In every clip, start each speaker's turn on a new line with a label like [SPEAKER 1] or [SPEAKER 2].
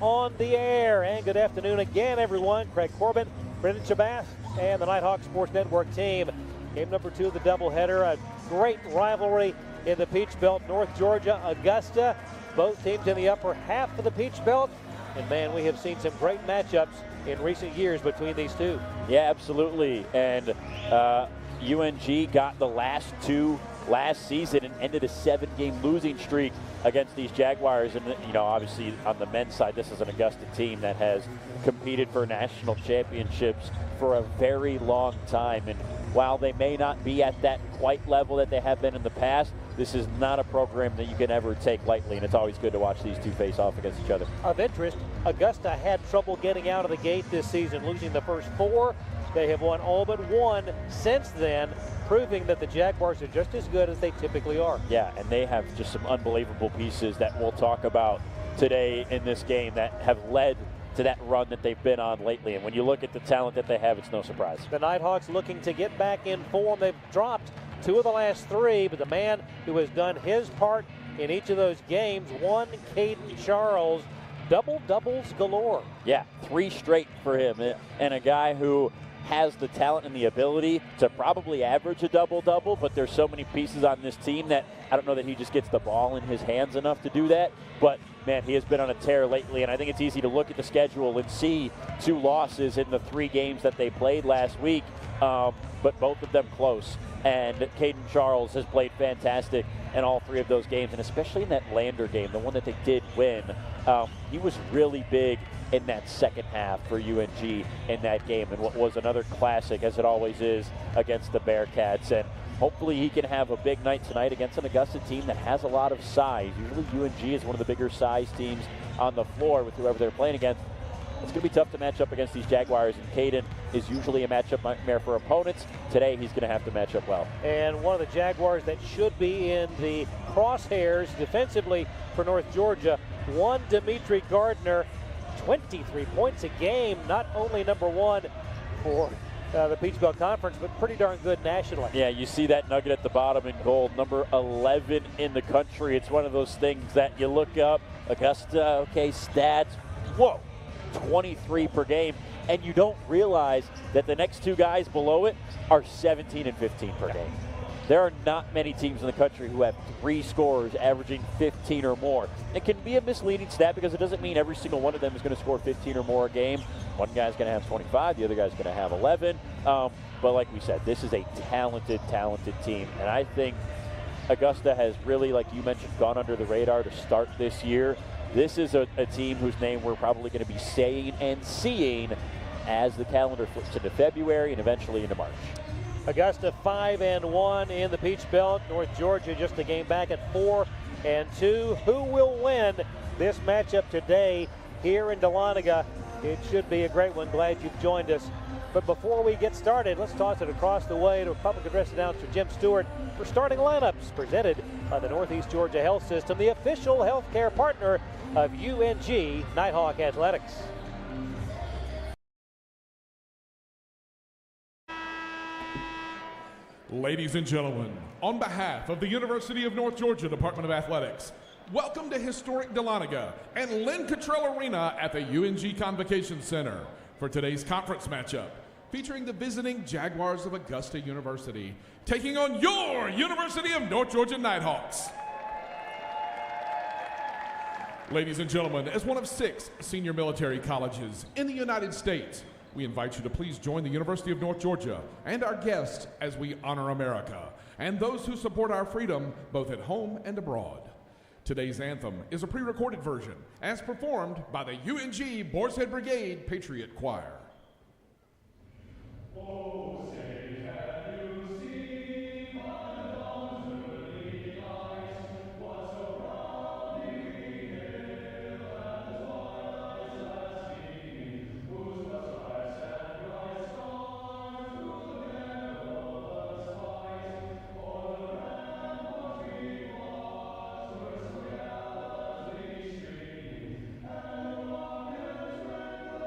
[SPEAKER 1] On the air, and good afternoon again, everyone. Craig Corbin, Brendan Chabath, and the Nighthawk Sports Network team. Game number 2 of the doubleheader, a great rivalry in the Peach Belt. North Georgia, Augusta, both teams in the upper half of the Peach Belt. And man, we have seen some great matchups in recent years between these two.
[SPEAKER 2] Yeah, absolutely. And UNG got the last two last season and ended a 7-game losing streak against these Jaguars. And, you know, obviously on the men's side, this is an Augusta team that has competed for national championships for a very long time. And while they may not be at that quite level that they have been in the past, this is not a program that you can ever take lightly, and it's always good to watch these two face off against each other.
[SPEAKER 1] Of interest, Augusta had trouble getting out of the gate this season, losing the first 4. They have won all but 1 since then, proving that the Jaguars are just as good as they typically are.
[SPEAKER 2] Yeah, and they have just some unbelievable pieces that we'll talk about today in this game that have led to that run that they've been on lately. And when you look at the talent that they have, it's no surprise.
[SPEAKER 1] The Nighthawks looking to get back in form. They've dropped 2 of the last 3, but the man who has done his part in each of those games, one, Caden Charles, doubles galore.
[SPEAKER 2] Yeah, 3 straight for him, and a guy who has the talent and the ability to probably average a double-double, but there's so many pieces on this team that I don't know that he just gets the ball in his hands enough to do that. But, man, he has been on a tear lately, and I think it's easy to look at the schedule and see 2 losses in the 3 games that they played last week, but both of them close. And Caden Charles has played fantastic in all 3 of those games, and especially in that Lander game, the one that they did win. He was really big in that second half for UNG in that game, and what was another classic, as it always is, against the Bearcats. And hopefully he can have a big night tonight against an Augusta team that has a lot of size. Usually UNG is one of the bigger size teams on the floor with whoever they're playing against. It's going to be tough to match up against these Jaguars, and Caden is usually a matchup nightmare for opponents. Today he's going to have to match up well.
[SPEAKER 1] And one of the Jaguars that should be in the crosshairs defensively for North Georgia, one Dimitri Gardner, 23 points a game, not only number 1 for the Peach Belt Conference, but pretty darn good nationally.
[SPEAKER 2] Yeah, you see that nugget at the bottom in gold, number 11 in the country. It's one of those things that you look up, Augusta, okay, stats, whoa, 23 per game, and you don't realize that the next 2 guys below it are 17 and 15 per game. There are not many teams in the country who have 3 scorers averaging 15 or more. It can be a misleading stat because it doesn't mean every single one of them is going to score 15 or more a game. One guy's going to have 25, the other guy's going to have 11. But like we said, this is a talented team. And I think Augusta has really, like you mentioned, gone under the radar to start this year. This is a team whose name we're probably going to be saying and seeing as the calendar flips into February and eventually into March.
[SPEAKER 1] Augusta 5-1 in the Peach Belt. North Georgia just a game back at 4-2. Who will win this matchup today here in Dahlonega? It should be a great one. Glad you've joined us. But before we get started, let's toss it across the way to Public Address Announcer Jim Stewart for starting lineups presented by the Northeast Georgia Health System, the official healthcare partner of UNG Nighthawk Athletics.
[SPEAKER 3] Ladies and gentlemen, on behalf of the University of North Georgia Department of Athletics, welcome to historic Dahlonega and Lynn Cottrell Arena at the UNG Convocation Center for today's conference matchup, featuring the visiting Jaguars of Augusta University, taking on your University of North Georgia Nighthawks. Ladies and gentlemen, as one of 6 senior military colleges in the United States, we invite you to please join the University of North Georgia and our guests as we honor America and those who support our freedom both at home and abroad. Today's anthem is a pre-recorded version as performed by the UNG Boar's Head Brigade Patriot Choir. Oh, say, can you see my arms early eyes, what's surrounding the hill and twilights lasting, whose stripes and bright stars through the perilous fight, o'er the ramparts we watch, where gallantly stream, and the rockets ring,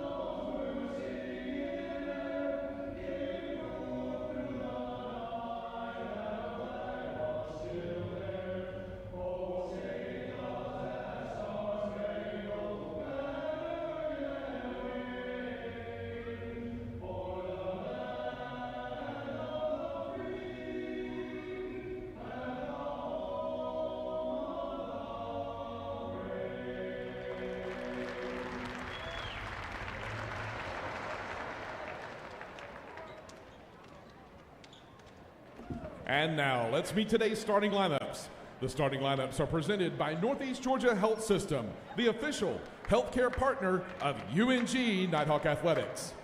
[SPEAKER 3] those who sing in air. And now, let's meet today's starting lineups. The starting lineups are presented by Northeast Georgia Health System, the official healthcare partner of UNG Nighthawk Athletics.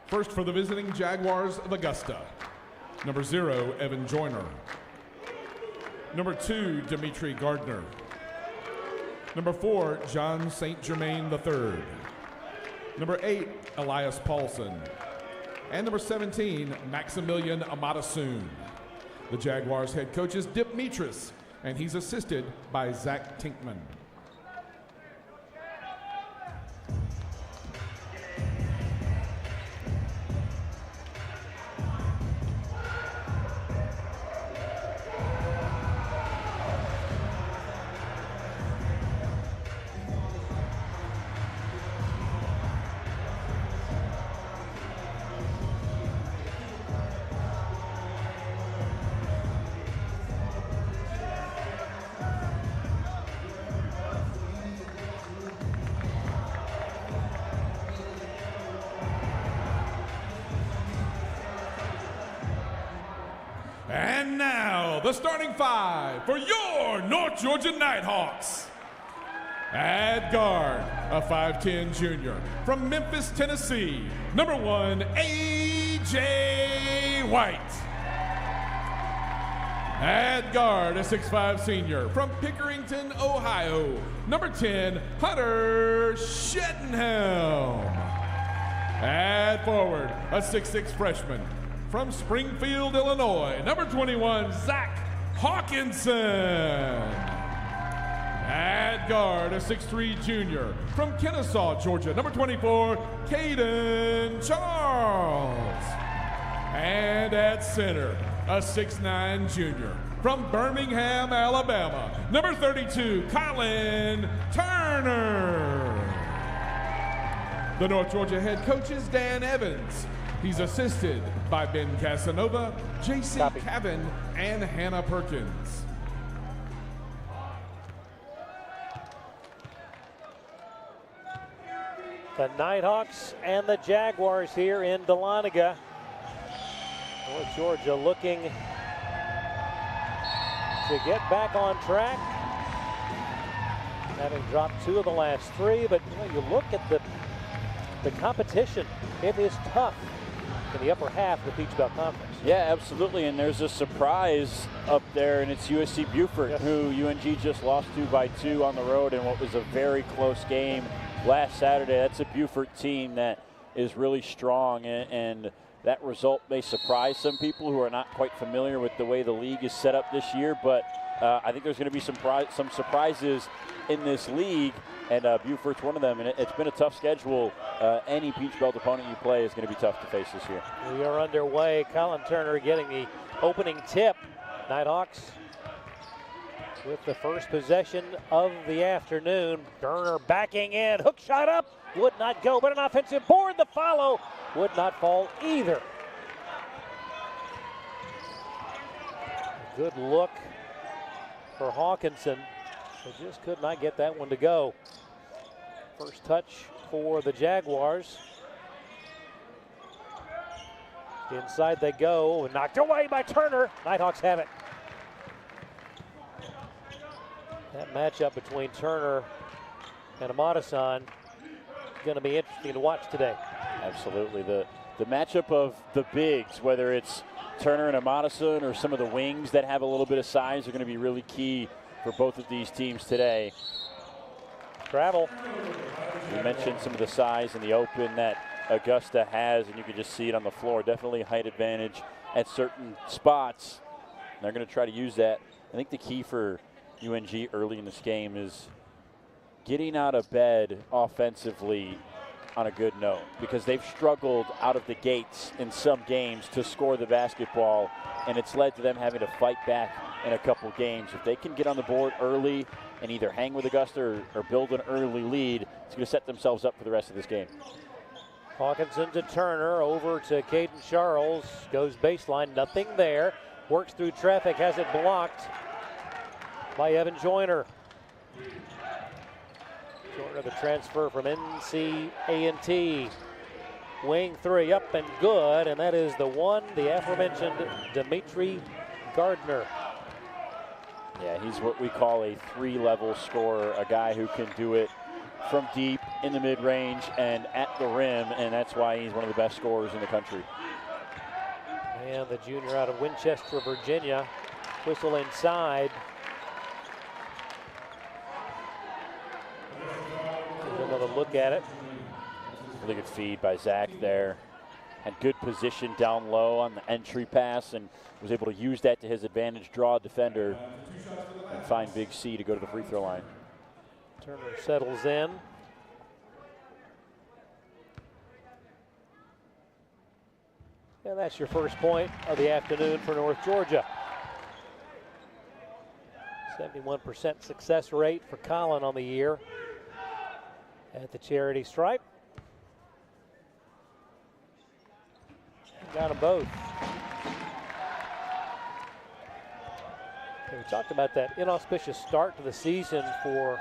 [SPEAKER 3] First for the visiting Jaguars of Augusta, number 0, Evan Joyner. Number 2, Dimitri Gardner. Number 4, John St. Germain III. Number 8, Elias Paulson. And number 17, Maximilian Amatasoon. The Jaguars head coach is Dip Mitris, and he's assisted by Zach Tinkman. And now, the starting 5 for your North Georgia Nighthawks. At guard, a 5'10 junior from Memphis, Tennessee, number 1, A.J. White. At guard, a 6'5 senior from Pickerington, Ohio, number 10, Hunter Shettenhelm. At forward, a 6'6 freshman from Springfield, Illinois, number 21, Zach Hawkinson. At guard, a 6'3 junior from Kennesaw, Georgia, number 24, Caden Charles. And at center, a 6'9 junior from Birmingham, Alabama, number 32, Colin Turner. The North Georgia head coach is Dan Evans. He's assisted by Ben Casanova, J.C. Cavan, and Hannah Perkins.
[SPEAKER 1] The Nighthawks and the Jaguars here in Dahlonega. North Georgia looking to get back on track, having dropped 2 of the last 3. But you look at the competition, it is tough in the upper half of the Peach Belt Conference.
[SPEAKER 2] Yeah, absolutely, and there's a surprise up there, and it's USC Beaufort,
[SPEAKER 1] yes,
[SPEAKER 2] who UNG just lost to by 2 on the road in what was a very close game last Saturday. That's a Beaufort team that is really strong, and that result may surprise some people who are not quite familiar with the way the league is set up this year, but I think there's going to be some surprises in this league, and Beaufort's one of them, and it's been a tough schedule. Any Peach Belt opponent you play is going to be tough to face this year.
[SPEAKER 1] We are underway. Colin Turner getting the opening tip. Nighthawks with the first possession of the afternoon. Turner backing in, hook shot up, would not go, but an offensive board. The follow would not fall either. Good look for Hawkinson, but just could not get that one to go. First touch for the Jaguars. Inside they go, and knocked away by Turner. Nighthawks have it. That matchup between Turner and Amatasan is going to be interesting to watch today.
[SPEAKER 2] Absolutely. The matchup of the bigs, whether it's Turner and Amatasan or some of the wings that have a little bit of size, are going to be really key for both of these teams today.
[SPEAKER 1] Travel.
[SPEAKER 2] You mentioned some of the size in the open that Augusta has, and you can just see it on the floor. Definitely height advantage at certain spots. And they're going to try to use that. I think the key for UNG early in this game is getting out of bed offensively on a good note, because they've struggled out of the gates in some games to score the basketball, and it's led to them having to fight back in a couple games. If they can get on the board early and either hang with Augusta or build an early lead, it's going to set themselves up for the rest of this game.
[SPEAKER 1] Hawkinson to Turner, over to Caden Charles, goes baseline, nothing there. Works through traffic, has it blocked by Evan Joyner. Joyner, the transfer from NC-A&T. Wing 3 up and good, and that is the one, the aforementioned Dimitri Gardner.
[SPEAKER 2] Yeah, he's what we call a 3-level scorer, a guy who can do it from deep, in the mid-range, and at the rim, and that's why he's one of the best scorers in the country.
[SPEAKER 1] And the junior out of Winchester, Virginia. Whistle inside. Give another look at it.
[SPEAKER 2] Really good feed by Zach there. Had good position down low on the entry pass and was able to use that to his advantage, draw a defender, and find Big C to go to the free throw line.
[SPEAKER 1] Turner settles in. And that's your first point of the afternoon for North Georgia. 71% success rate for Colin on the year at the charity stripe. Got them both. We talked about that inauspicious start to the season for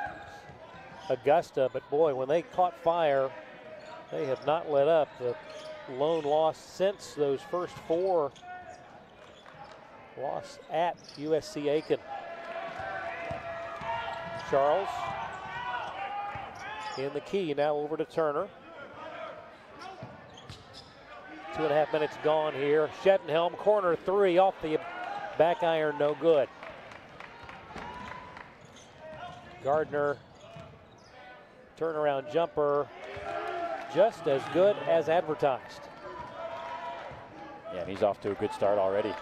[SPEAKER 1] Augusta, but boy, when they caught fire, they have not let up. The lone loss since those first 4 loss at USC Aiken. Charles in the key, now over to Turner. 2.5 minutes gone here. Shedenhelm, corner 3 off the back iron, no good. Gardner, turnaround jumper, just as good as advertised.
[SPEAKER 2] Yeah, and he's off to a good start already.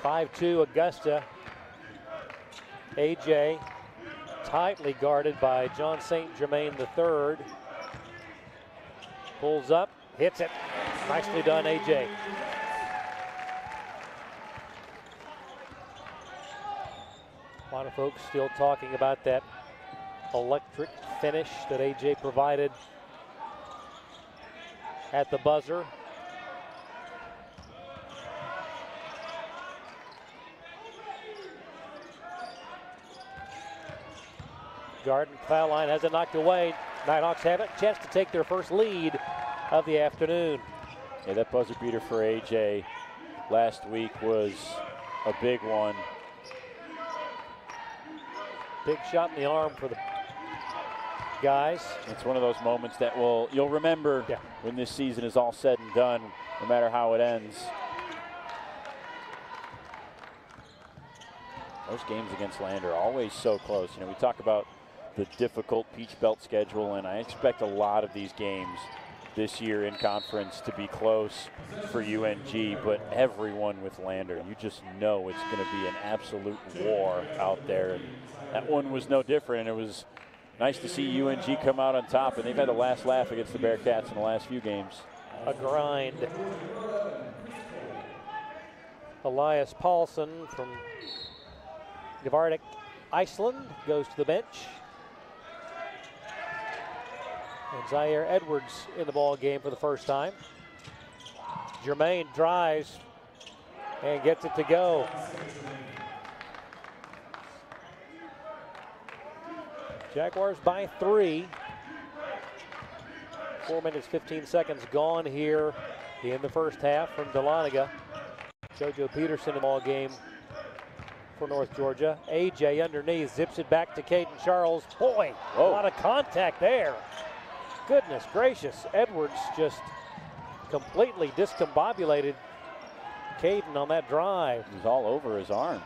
[SPEAKER 1] 5-2 Augusta. AJ tightly guarded by John St. Germain III. Pulls up, hits it. Nicely done, AJ. A lot of folks still talking about that electric finish that AJ provided at the buzzer. Garden foul line has it knocked away. Nighthawks have a chance to take their first lead of the afternoon.
[SPEAKER 2] Yeah, that buzzer beater for AJ last week was a big one.
[SPEAKER 1] Big shot in the arm for the guys.
[SPEAKER 2] It's one of those moments that you'll remember when this season is all said and done, no matter how it ends. Those games against Land are always so close. You know, we talk about the difficult Peach Belt schedule, and I expect a lot of these games this year in conference to be close for UNG, but everyone with Lander, you just know it's going to be an absolute war out there, and that one was no different. And it was nice to see UNG come out on top, and they've had the last laugh against the Bearcats in the last few games.
[SPEAKER 1] A grind. Elias Paulson from Gevardik, Iceland, goes to the bench. And Zaire Edwards in the ball game for the first time. Germain drives and gets it to go. Jaguars by 3. 4 minutes, 15 seconds gone here in the first half from Dahlonega. JoJo Peterson in the ball game for North Georgia. AJ underneath, zips it back to Caden Charles. Boy, a lot of contact there. Goodness gracious, Edwards just completely discombobulated Caden on that drive.
[SPEAKER 2] He was all over his arm.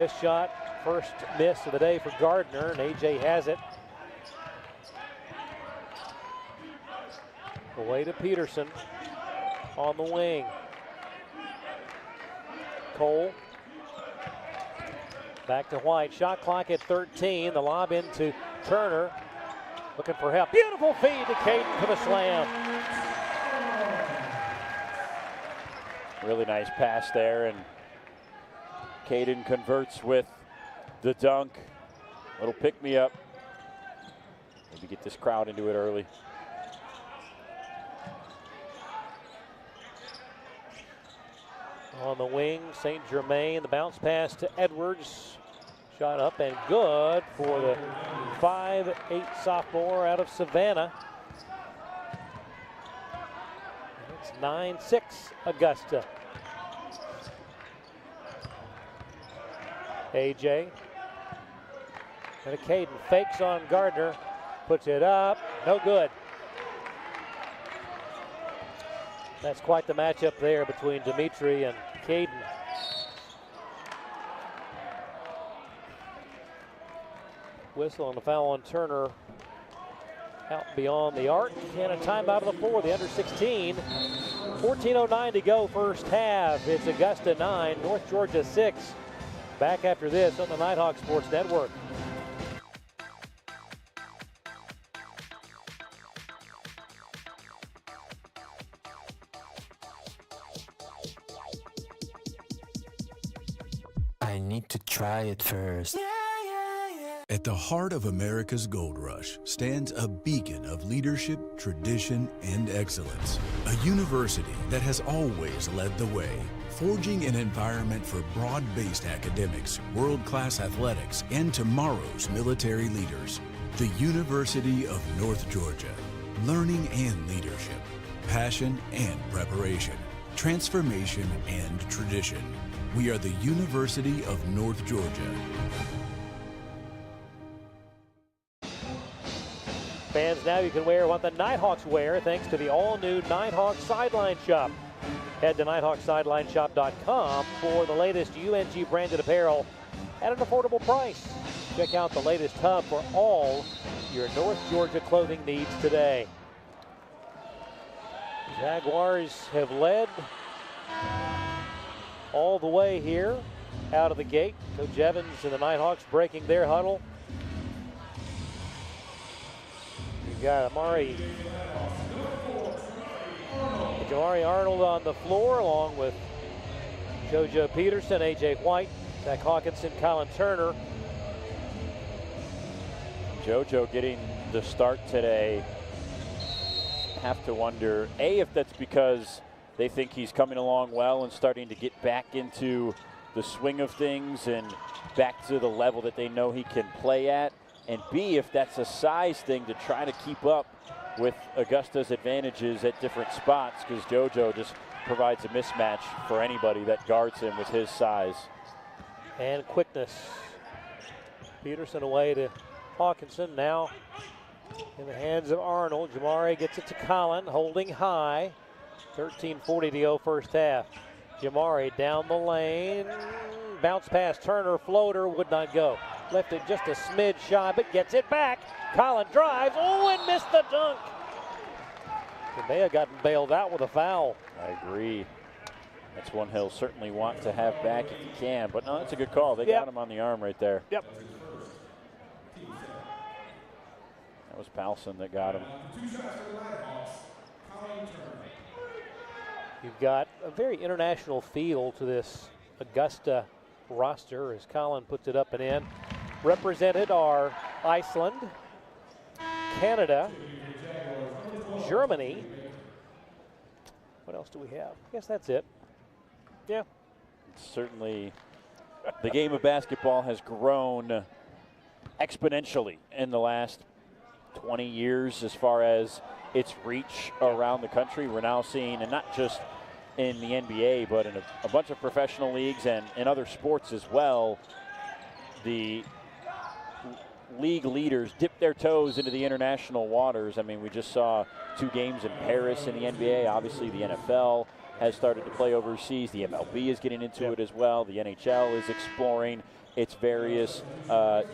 [SPEAKER 1] Missed shot, first miss of the day for Gardner, and AJ has it. Away to Peterson on the wing. Cole. Back to White. Shot clock at 13. The lob into Turner. Looking for help. Beautiful feed to Caden for the slam.
[SPEAKER 2] Really nice pass there, and Caden converts with the dunk. Little pick me up. Maybe get this crowd into it early.
[SPEAKER 1] On the wing, St. Germain. The bounce pass to Edwards. Shot up and good for the 5'8" sophomore out of Savannah. It's 9-6 Augusta. AJ. And Caden fakes on Gardner. Puts it up. No good. That's quite the matchup there between Dimitri and Caden. Whistle and a foul on Turner out beyond the arc, and a timeout of the 4, the under 16. 14:09 to go, first half. It's Augusta 9, North Georgia 6. Back after this on the Nighthawk Sports Network.
[SPEAKER 4] I need to try it first.
[SPEAKER 5] At the heart of America's gold rush stands a beacon of leadership, tradition, and excellence. A university that has always led the way, forging an environment for broad-based academics, world-class athletics, and tomorrow's military leaders. The University of North Georgia. Learning and leadership, passion and preparation, transformation and tradition. We are the University of North Georgia.
[SPEAKER 1] Fans, now you can wear what the Nighthawks wear thanks to the all-new Nighthawk Sideline Shop. Head to nighthawksidelineshop.com for the latest UNG branded apparel at an affordable price. Check out the latest hub for all your North Georgia clothing needs today. Jaguars have led all the way here out of the gate. Coach Evans and the Nighthawks breaking their huddle. You've got Jamari Arnold on the floor, along with JoJo Peterson, AJ White, Zach Hawkinson, Colin Turner.
[SPEAKER 2] JoJo getting the start today. Have to wonder, A, if that's because they think he's coming along well and starting to get back into the swing of things and back to the level that they know he can play at. And B, if that's a size thing to try to keep up with Augusta's advantages at different spots, because JoJo just provides a mismatch for anybody that guards him with his size.
[SPEAKER 1] And quickness. Peterson away to Hawkinson, now in the hands of Arnold. Jamari gets it to Colin, holding high. 13:40 to go, first half. Jamari down the lane. Bounce pass, Turner, floater, would not go. Left it just a smidge shy, but gets it back. Colin drives, and missed the dunk. He may have gotten bailed out with a foul.
[SPEAKER 2] I agree. That's one he'll certainly want to have back if he can. But no, that's a good call. They got him on the arm right there.
[SPEAKER 1] Yep.
[SPEAKER 2] That was Palson that got him.
[SPEAKER 1] You've got a very international feel to this Augusta roster as Colin puts it up and in. Represented are Iceland, Canada, Germany. What else do we have? I guess that's it. Yeah.
[SPEAKER 2] Certainly, the game of basketball has grown exponentially in the last 20 years as far as its reach around the country. We're now seeing, and not just in the NBA, but in a bunch of professional leagues and in other sports as well, the league leaders dip their toes into the international waters. I mean, we just saw 2 games in Paris in the NBA. Obviously, the NFL has started to play overseas. The MLB is getting into it as well. The NHL is exploring its various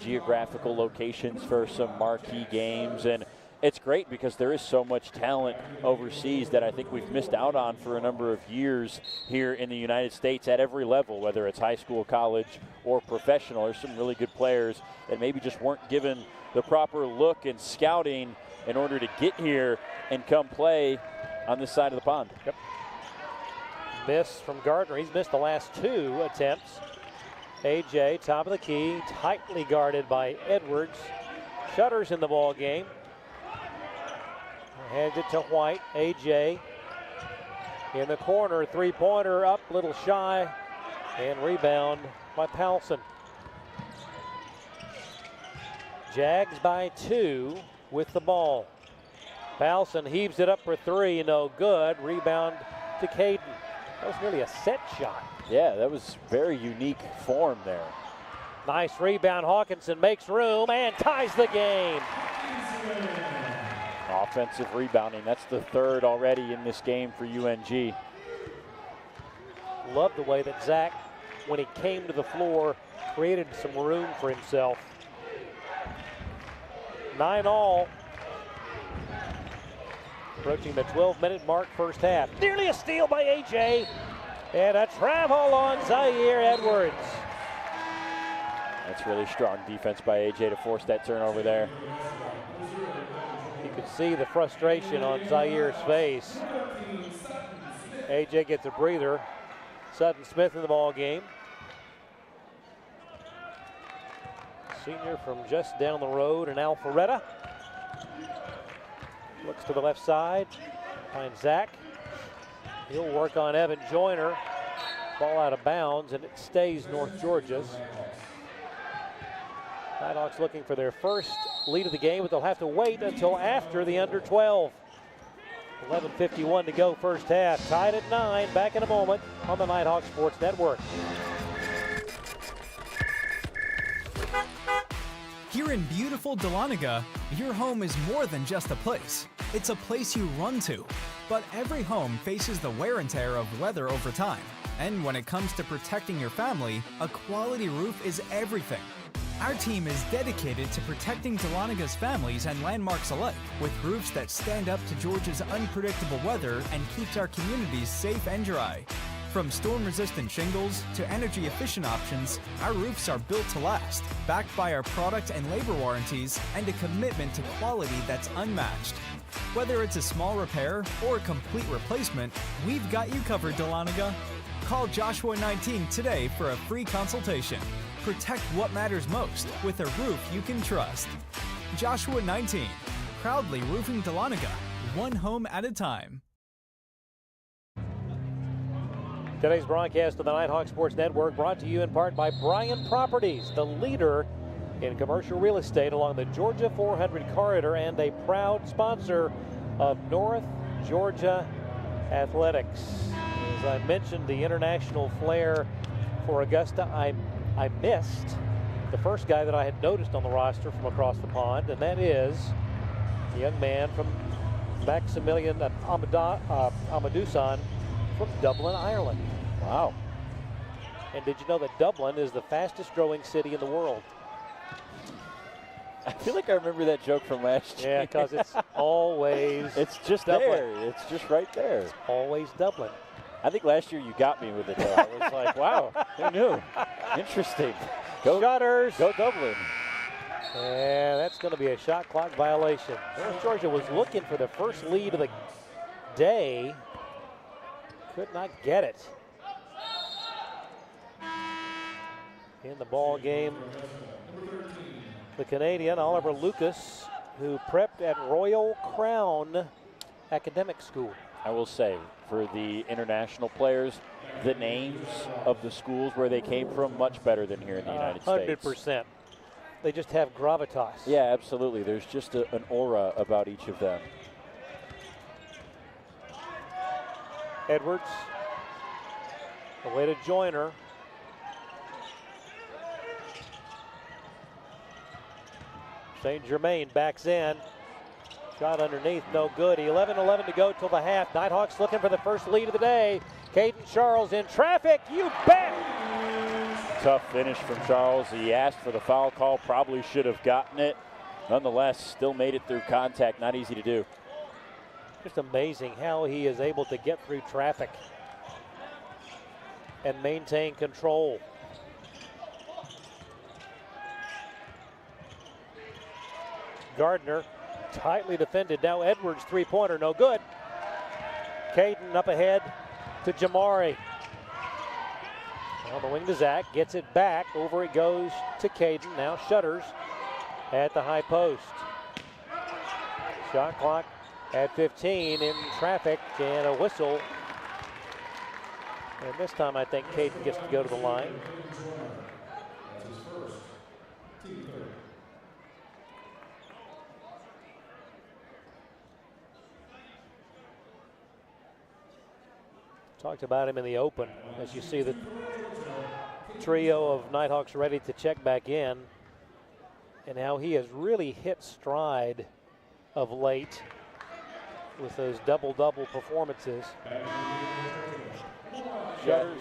[SPEAKER 2] geographical locations for some marquee games. And it's great because there is so much talent overseas that I think we've missed out on for a number of years here in the United States at every level, whether it's high school, college, or professional. There's some really good players that maybe just weren't given the proper look and scouting in order to get here and come play on this side of the pond.
[SPEAKER 1] Yep. Miss from Gardner. He's missed the last 2 attempts. AJ, top of the key, tightly guarded by Edwards. Shutters in the ball game. Hands it to White. AJ in the corner, 3-pointer up, little shy, and rebound by Palson. Jags by 2 with the ball. Palson heaves it up for 3, no good. Rebound to Caden. That was really a set shot.
[SPEAKER 2] Yeah, that was very unique form there.
[SPEAKER 1] Nice rebound. Hawkinson makes room and ties the game.
[SPEAKER 2] Offensive rebounding. That's the third already in this game for UNG.
[SPEAKER 1] Love the way that Zach, when he came to the floor, created some room for himself. 9-all. Approaching the 12-minute mark, first half. Nearly a steal by AJ. And a travel on Zaire Edwards.
[SPEAKER 2] That's really strong defense by AJ to force that turnover there.
[SPEAKER 1] You could see the frustration on Zaire's face. AJ gets a breather. Sutton Smith in the ball game. Senior from just down the road in Alpharetta. Looks to the left side. Finds Zach. He'll work on Evan Joyner. Ball out of bounds, and it stays North Georgia's. Nighthawks looking for their first lead of the game, but they'll have to wait until after the under 12. 11:51 to go, first half. Tied at 9. Back in a moment on the Nighthawk Sports Network.
[SPEAKER 6] Here in beautiful Dahlonega, your home is more than just a place. It's a place you run to. But every home faces the wear and tear of weather over time. And when it comes to protecting your family, a quality roof is everything. Our team is dedicated to protecting Dahlonaga's families and landmarks alike, with roofs that stand up to Georgia's unpredictable weather and keeps our communities safe and dry. From storm-resistant shingles to energy-efficient options, our roofs are built to last, backed by our product and labor warranties and a commitment to quality that's unmatched. Whether it's a small repair or a complete replacement, we've got you covered, Dahlonega. Call Joshua 19 today for a free consultation. Protect what matters most with a roof you can trust. Joshua 19, proudly roofing Dahlonega, one home at a time.
[SPEAKER 1] Today's broadcast of the Nighthawk Sports Network brought to you in part by Bryan Properties, the leader in commercial real estate along the Georgia 400 corridor and a proud sponsor of North Georgia Athletics. As I mentioned, the international flair for Augusta, I missed the first guy that I had noticed on the roster from across the pond, and that is a young man from Maximilian Amadousan from Dublin, Ireland.
[SPEAKER 2] Wow.
[SPEAKER 1] And did you know that Dublin is the fastest growing city in the world?
[SPEAKER 2] I feel like I remember that joke from last year.
[SPEAKER 1] Yeah, because it's always
[SPEAKER 2] It's just
[SPEAKER 1] Dublin.
[SPEAKER 2] there. It's just right there.
[SPEAKER 1] It's always Dublin.
[SPEAKER 2] I think last year you got me with it, though. I was like, wow, who knew? Interesting. Go
[SPEAKER 1] Shutters.
[SPEAKER 2] Go Dublin.
[SPEAKER 1] And that's going to be a shot clock violation. North Georgia was looking for the first lead of the day. Could not get it. In the ball game, the Canadian Oliver Lucas, who prepped at Royal Crown Academic School.
[SPEAKER 2] I will say, for the international players, the names of the schools where they came from, much better than here in the United States.
[SPEAKER 1] 100%. They just have gravitas.
[SPEAKER 2] Yeah, absolutely. There's just an aura about each of them.
[SPEAKER 1] Edwards, away to Joyner. St. Germain backs in. Shot underneath, no good. 11-11 to go till the half. Nighthawks looking for the first lead of the day. Caden Charles in traffic, you bet!
[SPEAKER 2] Tough finish from Charles. He asked for the foul call, probably should have gotten it. Nonetheless, still made it through contact, not easy to do.
[SPEAKER 1] Just amazing how he is able to get through traffic and maintain control. Gardner tightly defended. Now Edwards three-pointer, no good. Caden up ahead to Jamari. On the wing to Zach, gets it back. Over it goes to Caden. Now Shutters at the high post. Shot clock at 15 in traffic and a whistle. And this time I think Caden gets to go to the line. Talked about him in the open, as you see the trio of Nighthawks ready to check back in, and how he has really hit stride of late with those double-double performances. Shutters.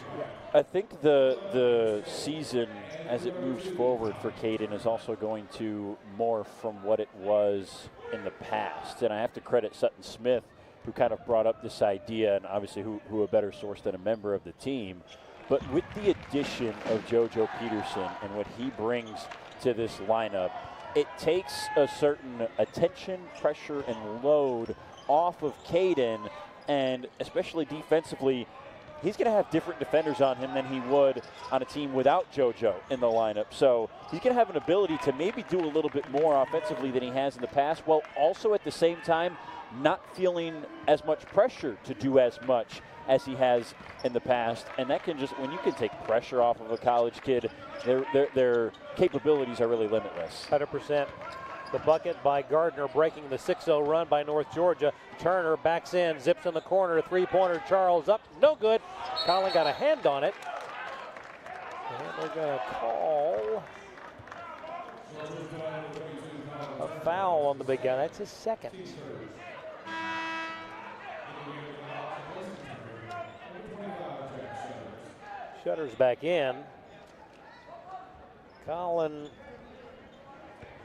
[SPEAKER 2] I think the season, as it moves forward for Caden, is also going to morph from what it was in the past. And I have to credit Sutton Smith, who kind of brought up this idea, and obviously who a better source than a member of the team. But with the addition of JoJo Peterson and what he brings to this lineup, it takes a certain attention, pressure, and load off of Caden, and especially defensively, he's going to have different defenders on him than he would on a team without JoJo in the lineup. So he's going to have an ability to maybe do a little bit more offensively than he has in the past, while also at the same time not feeling as much pressure to do as much as he has in the past. And that can just, when you can take pressure off of a college kid, their capabilities are really limitless.
[SPEAKER 1] 100%. The bucket by Gardner, breaking the 6-0 run by North Georgia. Turner backs in, zips in the corner, three-pointer. Charles up, no good. Colin got a hand on it. And they're going to call a foul on the big guy. That's his second. Shutters back in. Colin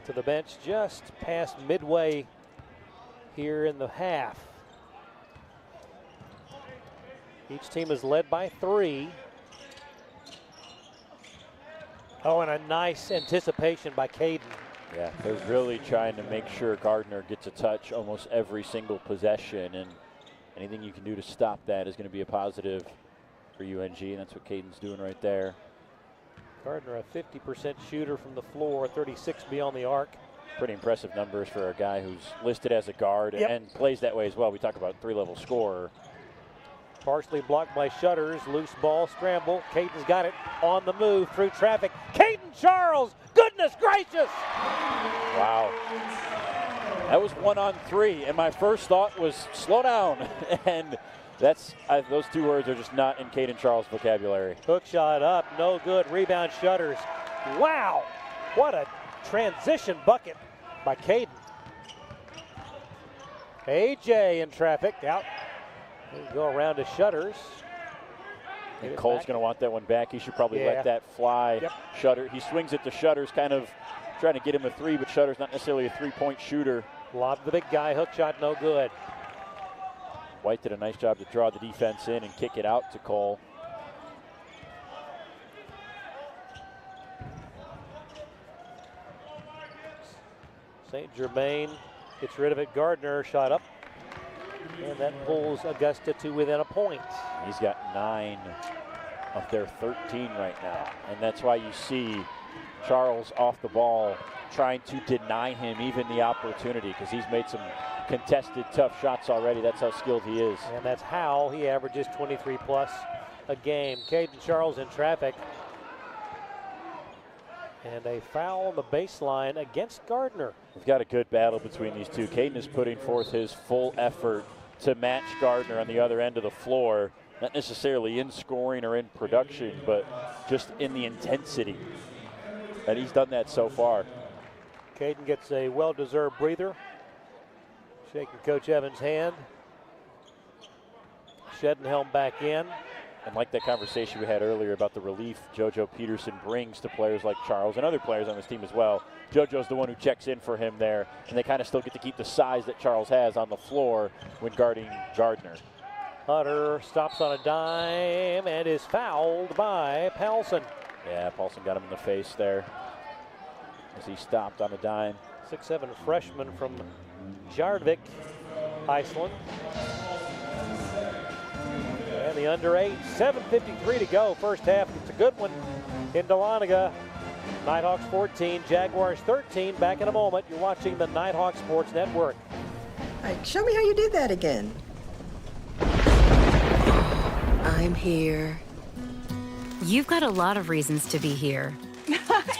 [SPEAKER 1] to the bench just past midway here in the half. Each team is led by 3. Oh, and a nice anticipation by Caden.
[SPEAKER 2] Yeah, they're really trying to make sure Gardner gets a touch almost every single possession, and anything you can do to stop that is going to be a positive for UNG, and that's what Caden's doing right there.
[SPEAKER 1] Gardner, a 50% shooter from the floor, 36 beyond the arc.
[SPEAKER 2] Pretty impressive numbers for a guy who's listed as a guard and plays that way as well. We talk about 3-level scorer.
[SPEAKER 1] Partially blocked by Shutters. Loose ball, scramble. Caden's got it on the move through traffic. Caden Charles, goodness gracious!
[SPEAKER 2] Wow. That was 1-on-3, and my first thought was slow down. And that's those 2 words are just not in Caden Charles' vocabulary.
[SPEAKER 1] Hook shot up, no good. Rebound Shutters. Wow, what a transition bucket by Caden. AJ in traffic, out. Go around to Shutters.
[SPEAKER 2] And Cole's going to want that one back. He should probably let that fly.
[SPEAKER 1] Yep.
[SPEAKER 2] Shutter. He swings it to Shutters, kind of trying to get him a 3, but Shutters not necessarily a 3-point shooter.
[SPEAKER 1] Lob the big guy, hook shot, no good.
[SPEAKER 2] White did a nice job to draw the defense in and kick it out to Cole.
[SPEAKER 1] St. Germain gets rid of it. Gardner shot up. And that pulls Augusta to within a point.
[SPEAKER 2] He's got 9 of their 13 right now. And that's why you see Charles off the ball trying to deny him even the opportunity, because he's made some contested tough shots already. That's how skilled he is.
[SPEAKER 1] And that's how he averages 23 plus a game. Caden Charles in traffic. And a foul on the baseline against Gardner.
[SPEAKER 2] We've got a good battle between these two. Caden is putting forth his full effort to match Gardner on the other end of the floor. Not necessarily in scoring or in production, but just in the intensity. And he's done that so far.
[SPEAKER 1] Caden gets a well-deserved breather. Shaking Coach Evans' hand. Shedenhelm back in.
[SPEAKER 2] And like that conversation we had earlier about the relief JoJo Peterson brings to players like Charles and other players on this team as well, JoJo's the one who checks in for him there, and they kind of still get to keep the size that Charles has on the floor when guarding Gardner.
[SPEAKER 1] Hunter stops on a dime and is fouled by Paulson.
[SPEAKER 2] Yeah, Paulson got him in the face there as he stopped on a dime.
[SPEAKER 1] 6'7" freshman from Jardvik, Iceland. And the under 8, 7:53 to go, first half. It's a good one in Dahlonega. Nighthawks 14, Jaguars 13. Back in a moment. You're watching the Nighthawk Sports Network.
[SPEAKER 7] All right, show me how you did that again. I'm here.
[SPEAKER 8] You've got a lot of reasons to be here.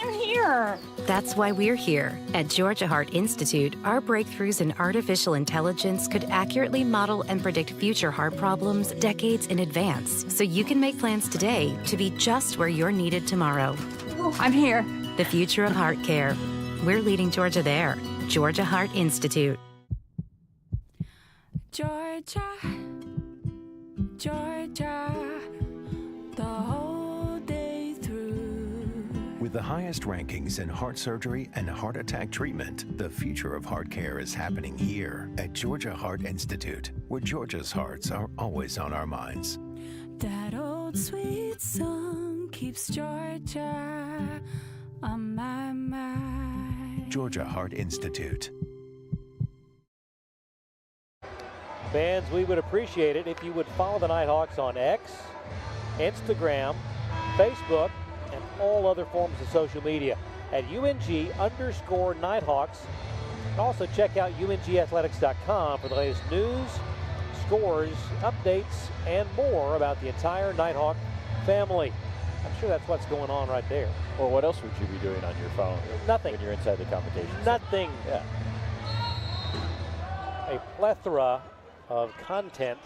[SPEAKER 8] I'm here.
[SPEAKER 9] That's why we're here. At Georgia Heart Institute, our breakthroughs in artificial intelligence could accurately model and predict future heart problems decades in advance, so you can make plans today to be just where you're needed tomorrow.
[SPEAKER 8] Oh, I'm here.
[SPEAKER 9] The future of heart care. We're leading Georgia there. Georgia Heart Institute.
[SPEAKER 10] Georgia, Georgia, the whole day through.
[SPEAKER 11] With the highest rankings in heart surgery and heart attack treatment, the future of heart care is happening here at Georgia Heart Institute, where Georgia's hearts are always on our minds.
[SPEAKER 10] That old sweet song keeps Georgia on my mind.
[SPEAKER 11] Georgia Heart Institute.
[SPEAKER 1] Fans, we would appreciate it if you would follow the Nighthawks on X, Instagram, Facebook, and all other forms of social media at UNG_Nighthawks. And also check out UNGathletics.com for the latest news, scores, updates, and more about the entire Nighthawk family. I'm sure that's what's going on right there.
[SPEAKER 2] Or what else would you be doing on your phone?
[SPEAKER 1] Nothing.
[SPEAKER 2] When you're inside the competition.
[SPEAKER 1] Nothing.
[SPEAKER 2] Yeah.
[SPEAKER 1] A plethora of content.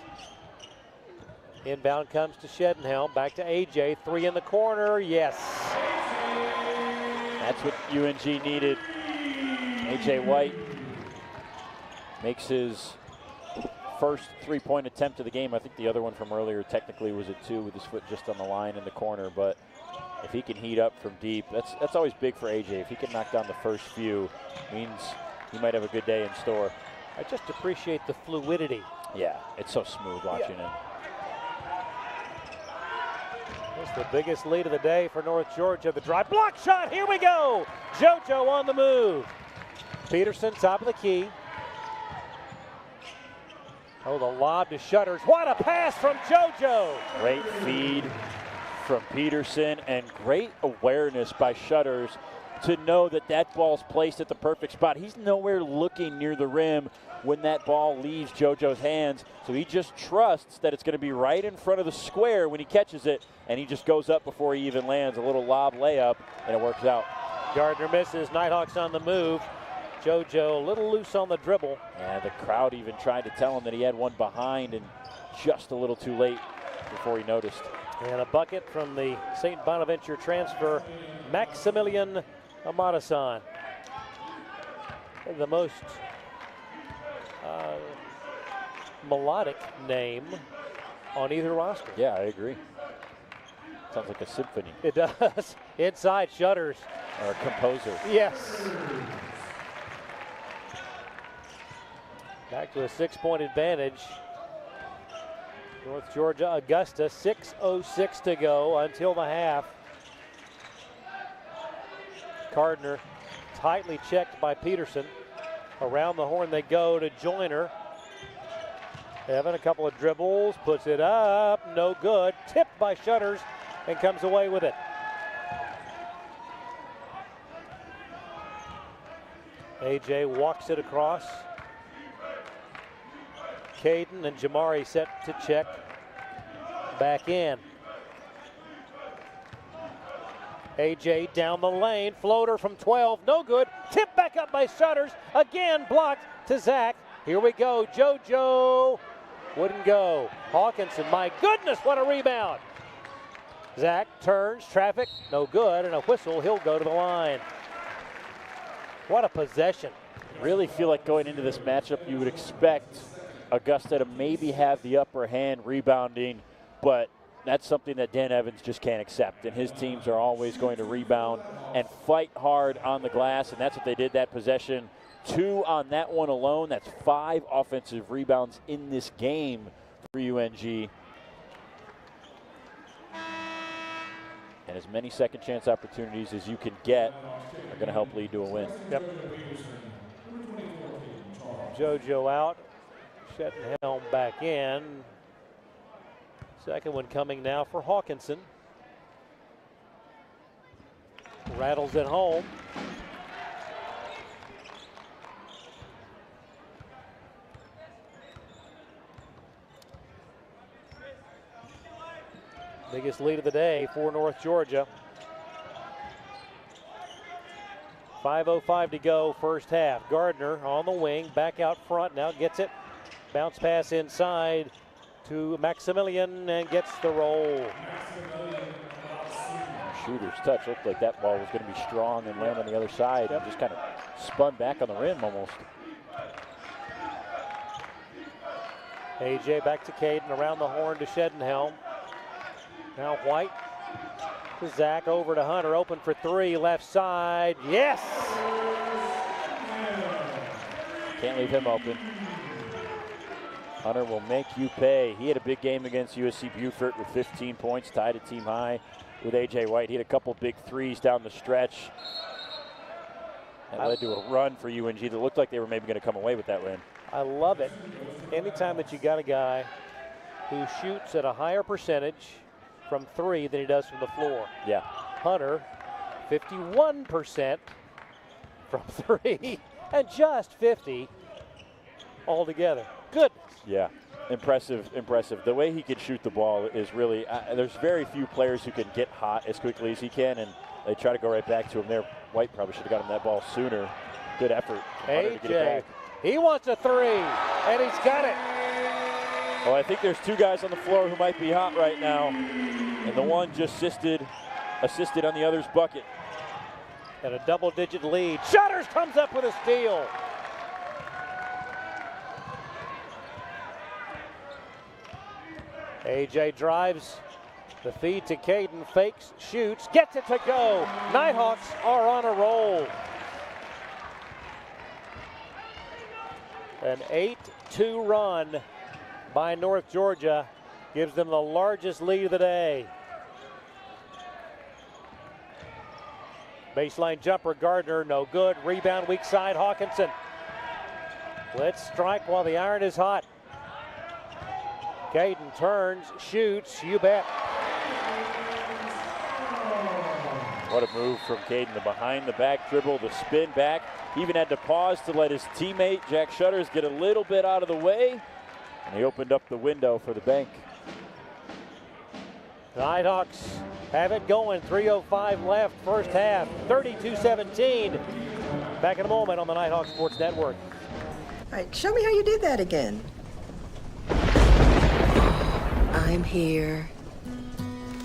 [SPEAKER 1] Inbound comes to Shedenhelm. Back to AJ. 3 in the corner. Yes.
[SPEAKER 2] That's what UNG needed. AJ White makes his first three-point attempt of the game. I think the other one from earlier technically was a 2 with his foot just on the line in the corner. But if he can heat up from deep, that's always big for AJ. If he can knock down the first few, means he might have a good day in store.
[SPEAKER 1] I just appreciate the fluidity.
[SPEAKER 2] Yeah, it's so smooth watching him.
[SPEAKER 1] That's the biggest lead of the day for North Georgia. The drive, block shot, here we go. JoJo on the move. Peterson, top of the key. Oh, the lob to Shutters. What a pass from JoJo.
[SPEAKER 2] Great feed from Peterson and great awareness by Shutters to know that that ball's placed at the perfect spot. He's nowhere looking near the rim when that ball leaves JoJo's hands, so he just trusts that it's going to be right in front of the square when he catches it, and he just goes up before he even lands. A little lob layup, and it works out.
[SPEAKER 1] Gardner misses. Nighthawks on the move. JoJo a little loose on the dribble.
[SPEAKER 2] And the crowd even tried to tell him that he had one behind, and just a little too late before he noticed.
[SPEAKER 1] And a bucket from the St. Bonaventure transfer, Maximilian Amadasan. The most melodic name on either roster.
[SPEAKER 2] Yeah, I agree. Sounds like a symphony.
[SPEAKER 1] It does. Inside Shutters.
[SPEAKER 2] Or a composer.
[SPEAKER 1] Yes. Back to a 6-point advantage. North Georgia, Augusta, 6:06 to go until the half. Gardner tightly checked by Peterson. Around the horn they go to Joyner. Evan, a couple of dribbles, puts it up, no good. Tipped by Shutters and comes away with it. AJ walks it across. Caden and Jamari set to check. Back in. AJ down the lane, floater from 12, no good. Tipped back up by Shutters, again blocked to Zach. Here we go, JoJo wouldn't go. Hawkinson, my goodness, what a rebound. Zach turns, traffic, no good, and a whistle, he'll go to the line. What a possession.
[SPEAKER 2] Really feel like going into this matchup, you would expect Augusta to maybe have the upper hand rebounding, but that's something that Dan Evans just can't accept, and his teams are always going to rebound and fight hard on the glass, and that's what they did that possession. 2 on that one alone. That's 5 offensive rebounds in this game for UNG. And as many second chance opportunities as you can get are going to help lead to a win.
[SPEAKER 1] Yep. JoJo out. Shedenhelm back in. Second one coming now for Hawkinson. Rattles it home. Biggest lead of the day for North Georgia. 5:05 to go, first half. Gardner on the wing, back out front, now gets it. Bounce pass inside to Maximilian and gets the roll.
[SPEAKER 2] Shooter's touch looked like that ball was going to be strong and land on the other side. And just kind of spun back on the rim almost.
[SPEAKER 1] AJ back to Caden, around the horn to Shedenhelm. Now White to Zach, over to Hunter, open for three, left side, yes!
[SPEAKER 2] Can't leave him open. Hunter will make you pay. He had a big game against USC Beaufort with 15 points, tied a team high with AJ White. He had a couple big threes down the stretch. That led to a run for UNG that looked like they were maybe going to come away with that win.
[SPEAKER 1] I love it. Anytime that you got a guy who shoots at a higher percentage from three than he does from the floor.
[SPEAKER 2] Yeah.
[SPEAKER 1] Hunter, 51% from three and just 50 altogether. Goodness.
[SPEAKER 2] Yeah, impressive, impressive. The way he can shoot the ball is really, there's very few players who can get hot as quickly as he can, and they try to go right back to him there. White probably should have got him that ball sooner. Good effort.
[SPEAKER 1] AJ, he wants a three, and he's got it.
[SPEAKER 2] Well, I think there's two guys on the floor who might be hot right now, and the one just assisted on the other's bucket.
[SPEAKER 1] And a double-digit lead. Shutters comes up with a steal. AJ drives the feed to Caden, fakes, shoots, gets it to go. Nighthawks are on a roll. An 8-2 run by North Georgia gives them the largest lead of the day. Baseline jumper, Gardner, no good. Rebound, weak side, Hawkinson. Let's strike while the iron is hot. Caden turns, shoots, you bet.
[SPEAKER 2] What a move from Caden, the behind the back dribble, the spin back. He even had to pause to let his teammate, Jack Shutters, get a little bit out of the way. And he opened up the window for the bank.
[SPEAKER 1] Nighthawks have it going, 3:05 left, first half, 32-17. Back in a moment on the Nighthawk Sports Network.
[SPEAKER 7] All right, show me how you do that again. I'm here.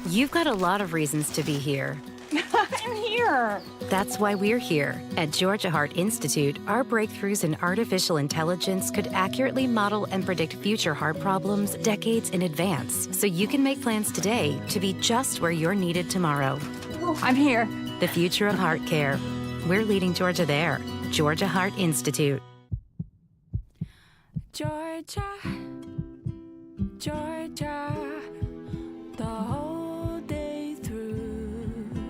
[SPEAKER 9] You've got a lot of reasons to be here.
[SPEAKER 8] I'm here.
[SPEAKER 9] That's why we're here. At Georgia Heart Institute, our breakthroughs in artificial intelligence could accurately model and predict future heart problems decades in advance, so you can make plans today to be just where you're needed tomorrow.
[SPEAKER 8] I'm here.
[SPEAKER 9] The future of heart care. We're leading Georgia there. Georgia Heart Institute.
[SPEAKER 10] Georgia, Georgia, the whole day through.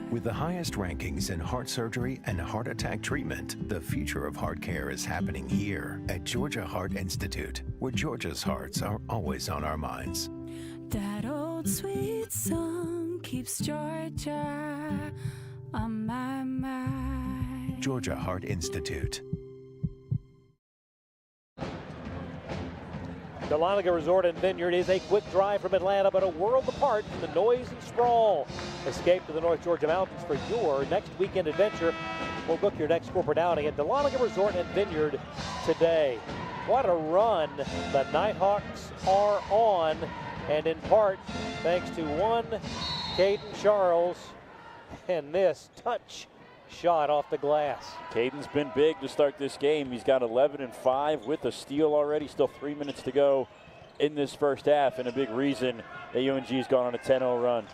[SPEAKER 11] With the highest rankings in heart surgery and heart attack treatment, the future of heart care is happening here at Georgia Heart Institute, where Georgia's hearts are always on our minds.
[SPEAKER 10] That old sweet song keeps Georgia on my mind.
[SPEAKER 11] Georgia Heart Institute.
[SPEAKER 1] Dahlonega Resort and Vineyard is a quick drive from Atlanta, but a world apart from the noise and sprawl. Escape to the North Georgia mountains for your next weekend adventure. We'll book your next corporate outing at Dahlonega Resort and Vineyard today. What a run the Nighthawks are on, and in part thanks to one Caden Charles and this touch shot off the glass.
[SPEAKER 2] Caden's been big to start this game. He's got 11 and 5 with a steal already. Still 3 minutes to go in this first half, and a big reason that UNG's gone on a 10-0 run.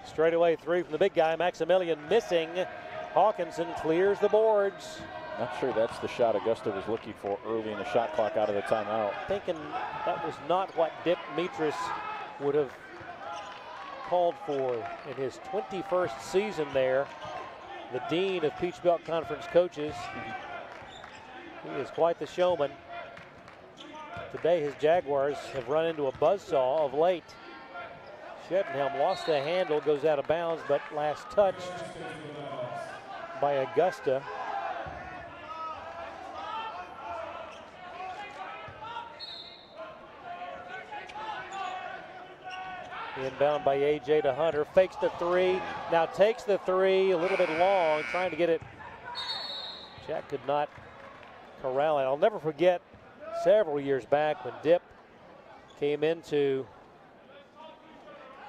[SPEAKER 1] Straightaway three from the big guy, Maximilian missing. Hawkinson clears the boards.
[SPEAKER 2] Not sure that's the shot Augusta was looking for early in the shot clock out of the timeout.
[SPEAKER 1] Thinking that was not what Dick Metris would have called for in his 21st season there. The dean of Peach Belt Conference coaches. He is quite the showman. Today his Jaguars have run into a buzzsaw of late. Shedenhelm lost the handle, goes out of bounds, but last touched by Augusta. Inbound by AJ to Hunter, fakes the three, now takes the three, a little bit long, trying to get it Jack could not corral it. I'll never forget several years back when Dip came into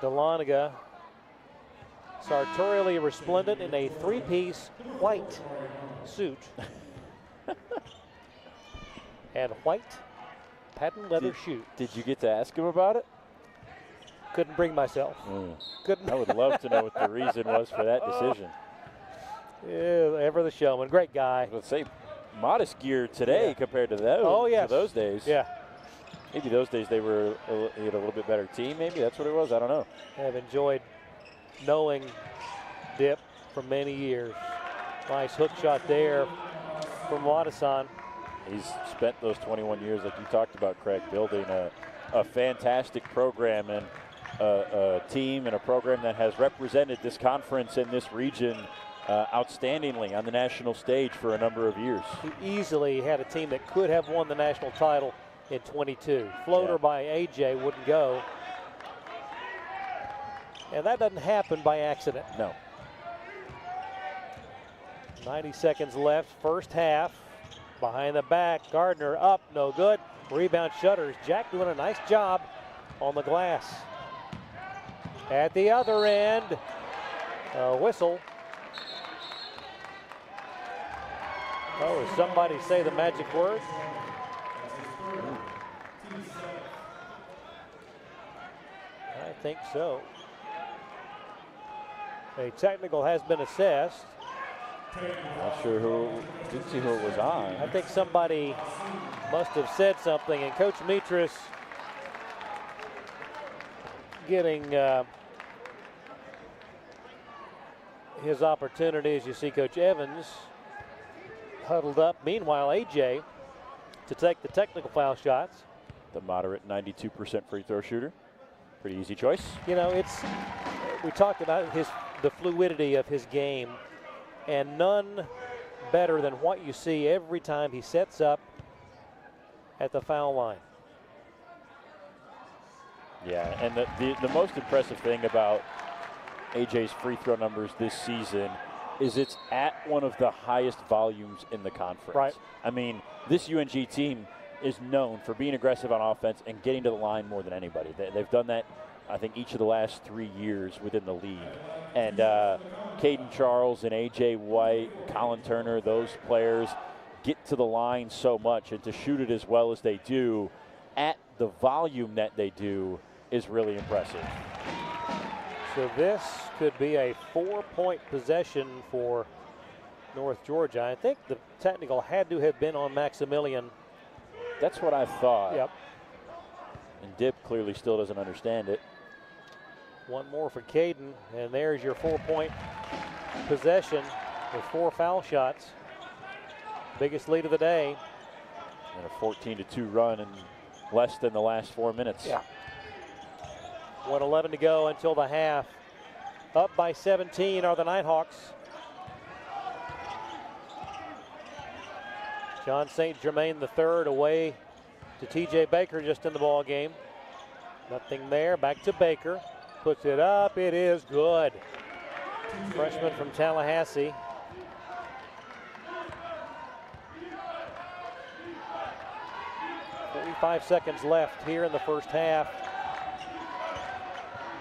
[SPEAKER 1] Dahlonega, sartorially resplendent in a three-piece white suit and white patent leather shoes.
[SPEAKER 2] Did you get to ask him about it?
[SPEAKER 1] Couldn't bring myself. Couldn't.
[SPEAKER 2] I would love to know what the reason was for that decision.
[SPEAKER 1] Yeah, ever the showman. Great guy.
[SPEAKER 2] Let's say modest gear today compared to those, to those days.
[SPEAKER 1] Yeah.
[SPEAKER 2] Maybe those days they were a little bit better team. Maybe that's what it was. I don't know.
[SPEAKER 1] I've enjoyed knowing Dip for many years. Nice hook shot there from Wadasan.
[SPEAKER 2] He's spent those 21 years, like you talked about, Craig, building a fantastic program and a team and a program that has represented this conference and this region outstandingly on the national stage for a number of years.
[SPEAKER 1] He easily had a team that could have won the national title in 22. Floater by AJ wouldn't go. And that doesn't happen by accident.
[SPEAKER 2] No.
[SPEAKER 1] 90 seconds left, first half. Behind the back, Gardner up, no good. Rebound Shutters. Jack doing a nice job on the glass. At the other end, a whistle. Oh, did somebody say the magic word? I think so. A technical has been assessed.
[SPEAKER 2] Not sure who, didn't see who it was on.
[SPEAKER 1] I think somebody must have said something, and Coach Mitras getting his opportunity. As you see Coach Evans huddled up. Meanwhile, AJ to take the technical foul shots.
[SPEAKER 2] The moderate 92% free throw shooter. Pretty easy choice.
[SPEAKER 1] You know, we talked about the fluidity of his game, and none better than what you see every time he sets up at the foul line.
[SPEAKER 2] Yeah, and the most impressive thing about AJ's free throw numbers this season is it's at one of the highest volumes in the conference.
[SPEAKER 1] Right.
[SPEAKER 2] I mean, this UNG team is known for being aggressive on offense and getting to the line more than anybody. They've done that, I think, each of the last 3 years within the league. And Caden Charles and A.J. White, Colin Turner, those players get to the line so much, and to shoot it as well as they do at the volume that they do is really impressive.
[SPEAKER 1] So this could be a 4-point possession for North Georgia. I think the technical had to have been on Maximilian.
[SPEAKER 2] That's what I thought.
[SPEAKER 1] Yep.
[SPEAKER 2] And Dip clearly still doesn't understand it.
[SPEAKER 1] One more for Caden, and there's your 4-point possession with 4 foul shots. Biggest lead of the day.
[SPEAKER 2] And a 14-2 run in less than the last 4 minutes.
[SPEAKER 1] Yeah. 1:11 to go until the half. Up by 17 are the Nighthawks. John St. Germain III away to TJ Baker just in the ball game. Nothing there, back to Baker. Puts it up, it is good. Freshman from Tallahassee. .45 seconds left here in the first half.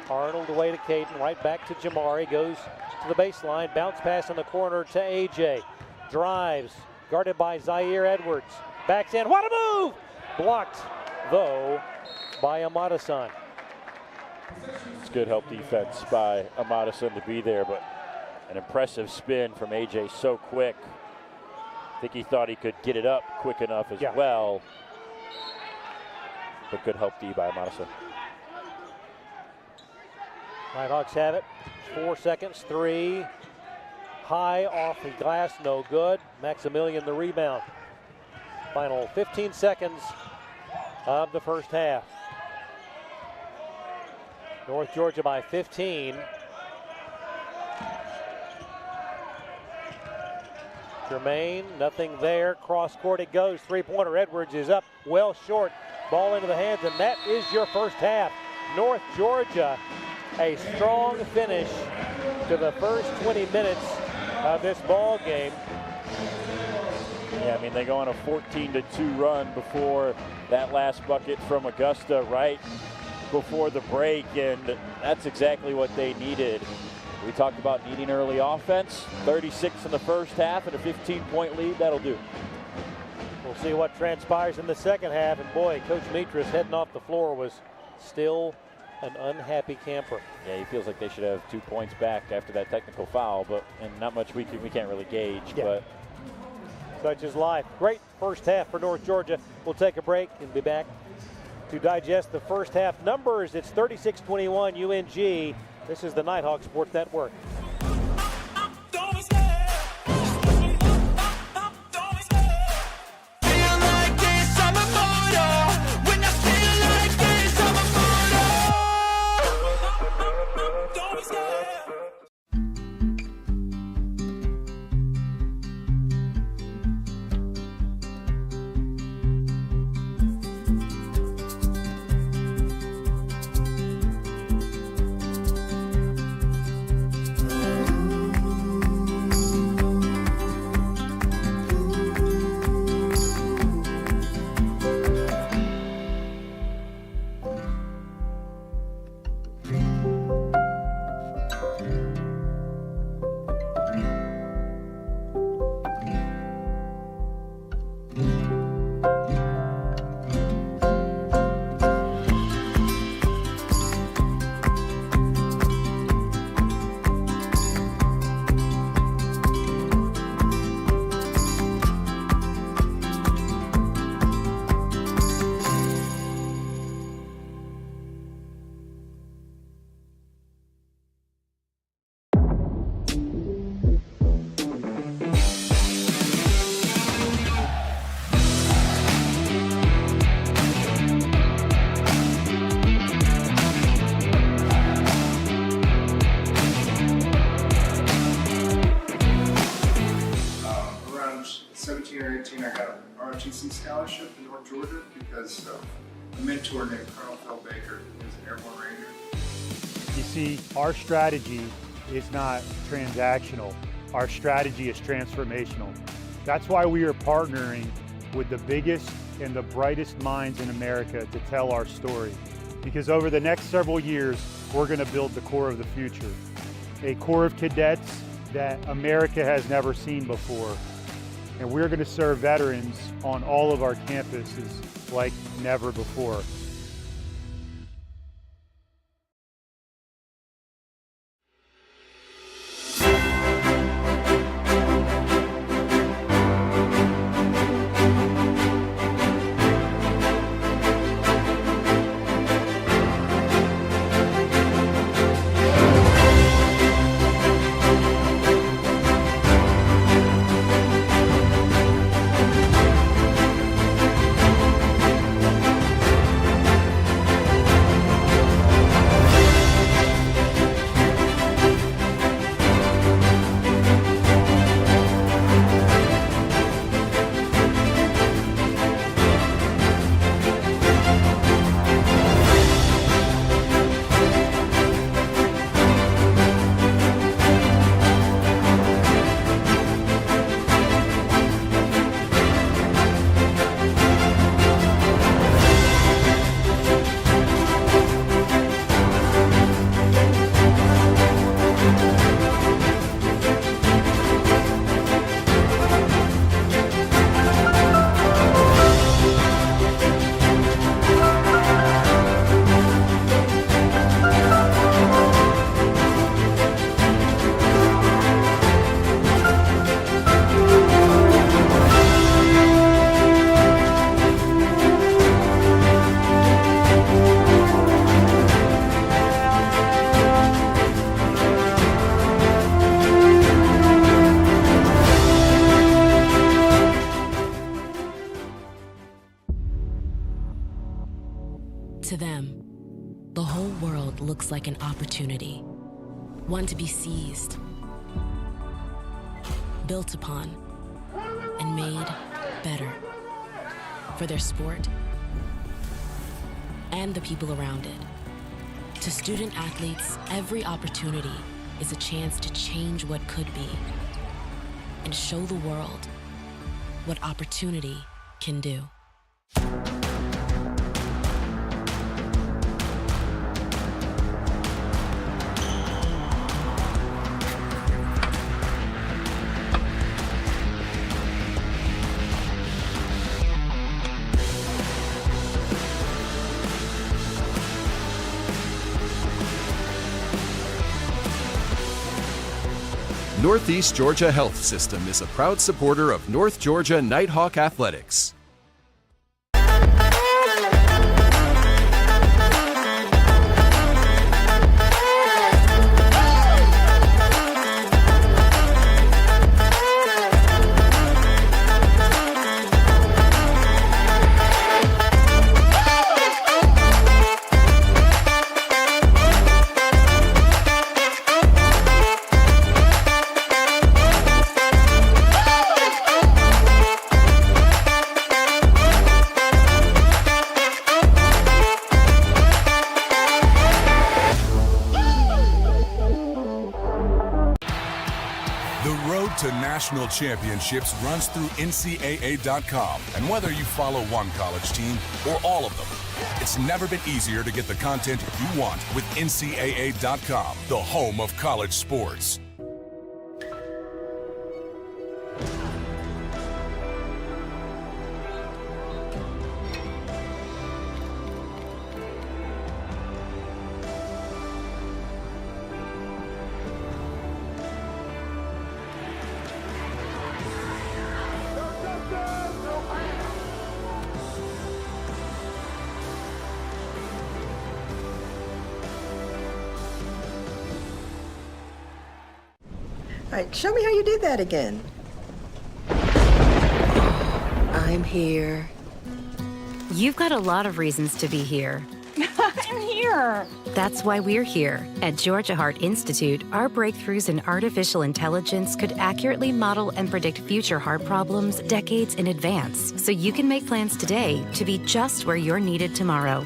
[SPEAKER 1] Arnold away to Caden, right back to Jamari, goes to the baseline, bounce pass in the corner to AJ. Drives, guarded by Zaire Edwards. Backs in, what a move! Blocked, though, by Amadasan.
[SPEAKER 2] It's good help defense by Amadasan to be there, but an impressive spin from AJ so quick. I think he thought he could get it up quick enough as well. But good help D by Amadasan.
[SPEAKER 1] Nighthawks have it. 4 seconds, 3. High off the glass, no good. Maximilian the rebound. Final 15 seconds of the first half. North Georgia by 15. Germain, nothing there. Cross court it goes. 3-pointer. Edwards is up, well short. Ball into the hands, and that is your first half. North Georgia, a strong finish to the first 20 minutes of this ball game.
[SPEAKER 2] Yeah, I mean, they go on a 14-2 run before that last bucket from Augusta right before the break, and that's exactly what they needed. We talked about needing early offense, 36 in the first half and a 15-point lead. That'll do.
[SPEAKER 1] We'll see what transpires in the second half, and boy, Coach Mitras heading off the floor was still an unhappy camper.
[SPEAKER 2] Yeah, he feels like they should have 2 points back after that technical foul, but and not much we can't really gauge.
[SPEAKER 1] Yeah.
[SPEAKER 2] But
[SPEAKER 1] such is life. Great first half for North Georgia. We'll take a break and be back to digest the first half numbers. It's 36-21 UNG. This is the Nighthawk Sports Network.
[SPEAKER 12] Scholarship in North Georgia because of a mentor named Colonel Phil Baker, who was an airborne ranger.
[SPEAKER 13] You see, our strategy is not transactional. Our strategy is transformational. That's why we are partnering with the biggest and the brightest minds in America to tell our story. Because over the next several years, we're going to build the Corps of the future. A Corps of cadets that America has never seen before. And we're going to serve veterans on all of our campuses like never before.
[SPEAKER 14] To them, the whole world looks like an opportunity, one to be seized, built upon, and made better for their sport and the people around it. To student athletes, every opportunity is a chance to change what could be and show the world what opportunity can do.
[SPEAKER 15] Northeast Georgia Health System is a proud supporter of North Georgia Nighthawk Athletics.
[SPEAKER 16] To national championships runs through NCAA.com. And whether you follow one college team or all of them, it's never been easier to get the content you want with NCAA.com, the home of college sports.
[SPEAKER 7] All right, show me how you did that again. I'm here.
[SPEAKER 9] You've got a lot of reasons to be here.
[SPEAKER 8] I'm here.
[SPEAKER 9] That's why we're here. At Georgia Heart Institute, our breakthroughs in artificial intelligence could accurately model and predict future heart problems decades in advance, so you can make plans today to be just where you're needed tomorrow.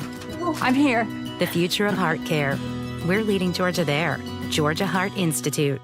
[SPEAKER 8] I'm here.
[SPEAKER 9] The future of heart care. We're leading Georgia there. Georgia Heart Institute.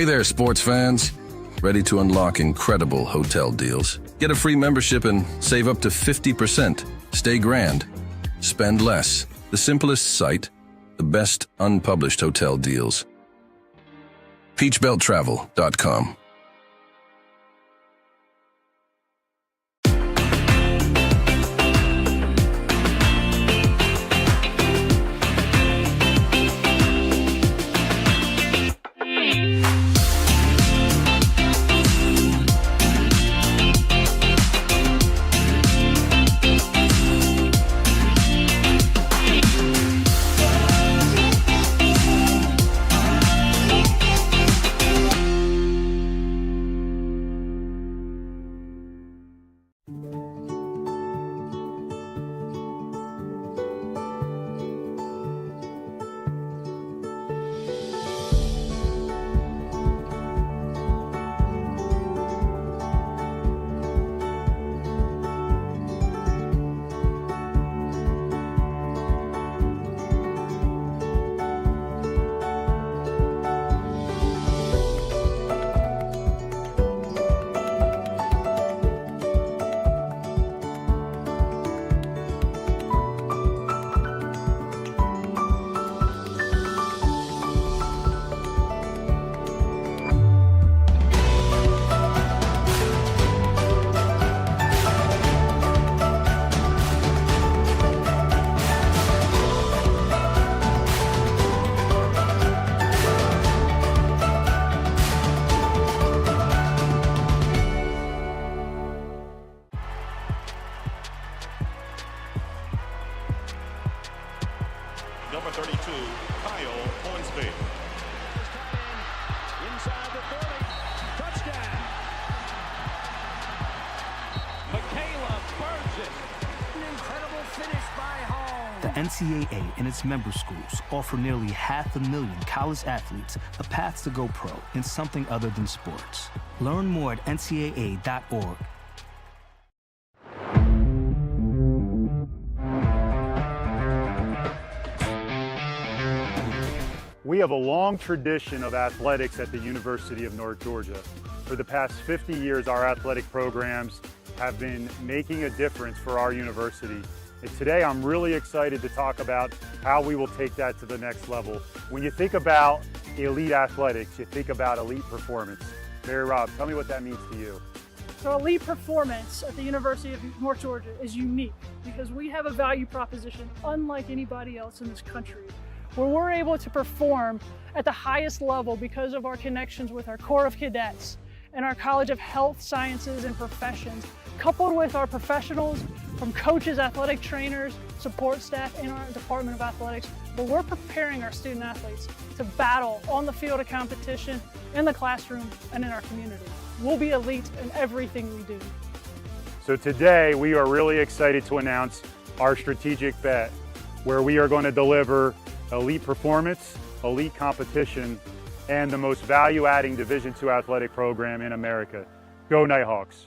[SPEAKER 17] Hey there, sports fans. Ready to unlock incredible hotel deals? Get a free membership and save up to 50%. Stay grand. Spend less. The simplest site. The best unpublished hotel deals. peachbelttravel.com.
[SPEAKER 18] number 32, Kyle Hornsby.
[SPEAKER 19] Inside the 30. Touchdown. Michaela burns it. An incredible finish by Hall.
[SPEAKER 20] The NCAA and its member schools offer nearly 500,000 college athletes a path to go pro in something other than sports. Learn more at ncaa.org.
[SPEAKER 13] We have a long tradition of athletics at the University of North Georgia. For the past 50 years, our athletic programs have been making a difference for our university. And today, I'm really excited to talk about how we will take that to the next level. When you think about elite athletics, you think about elite performance. Mary Rob, tell me what that means to you.
[SPEAKER 21] So elite performance at the University of North Georgia is unique because we have a value proposition unlike anybody else in this country, where we're able to perform at the highest level because of our connections with our Corps of Cadets and our College of Health Sciences and Professions, coupled with our professionals from coaches, athletic trainers, support staff, and our Department of Athletics, where we're preparing our student athletes to battle on the field of competition, in the classroom, and in our community. We'll be elite in everything we do.
[SPEAKER 13] So today, we are really excited to announce our strategic bet, where we are going to deliver elite performance, elite competition, and the most value-adding Division II athletic program in America. Go Nighthawks.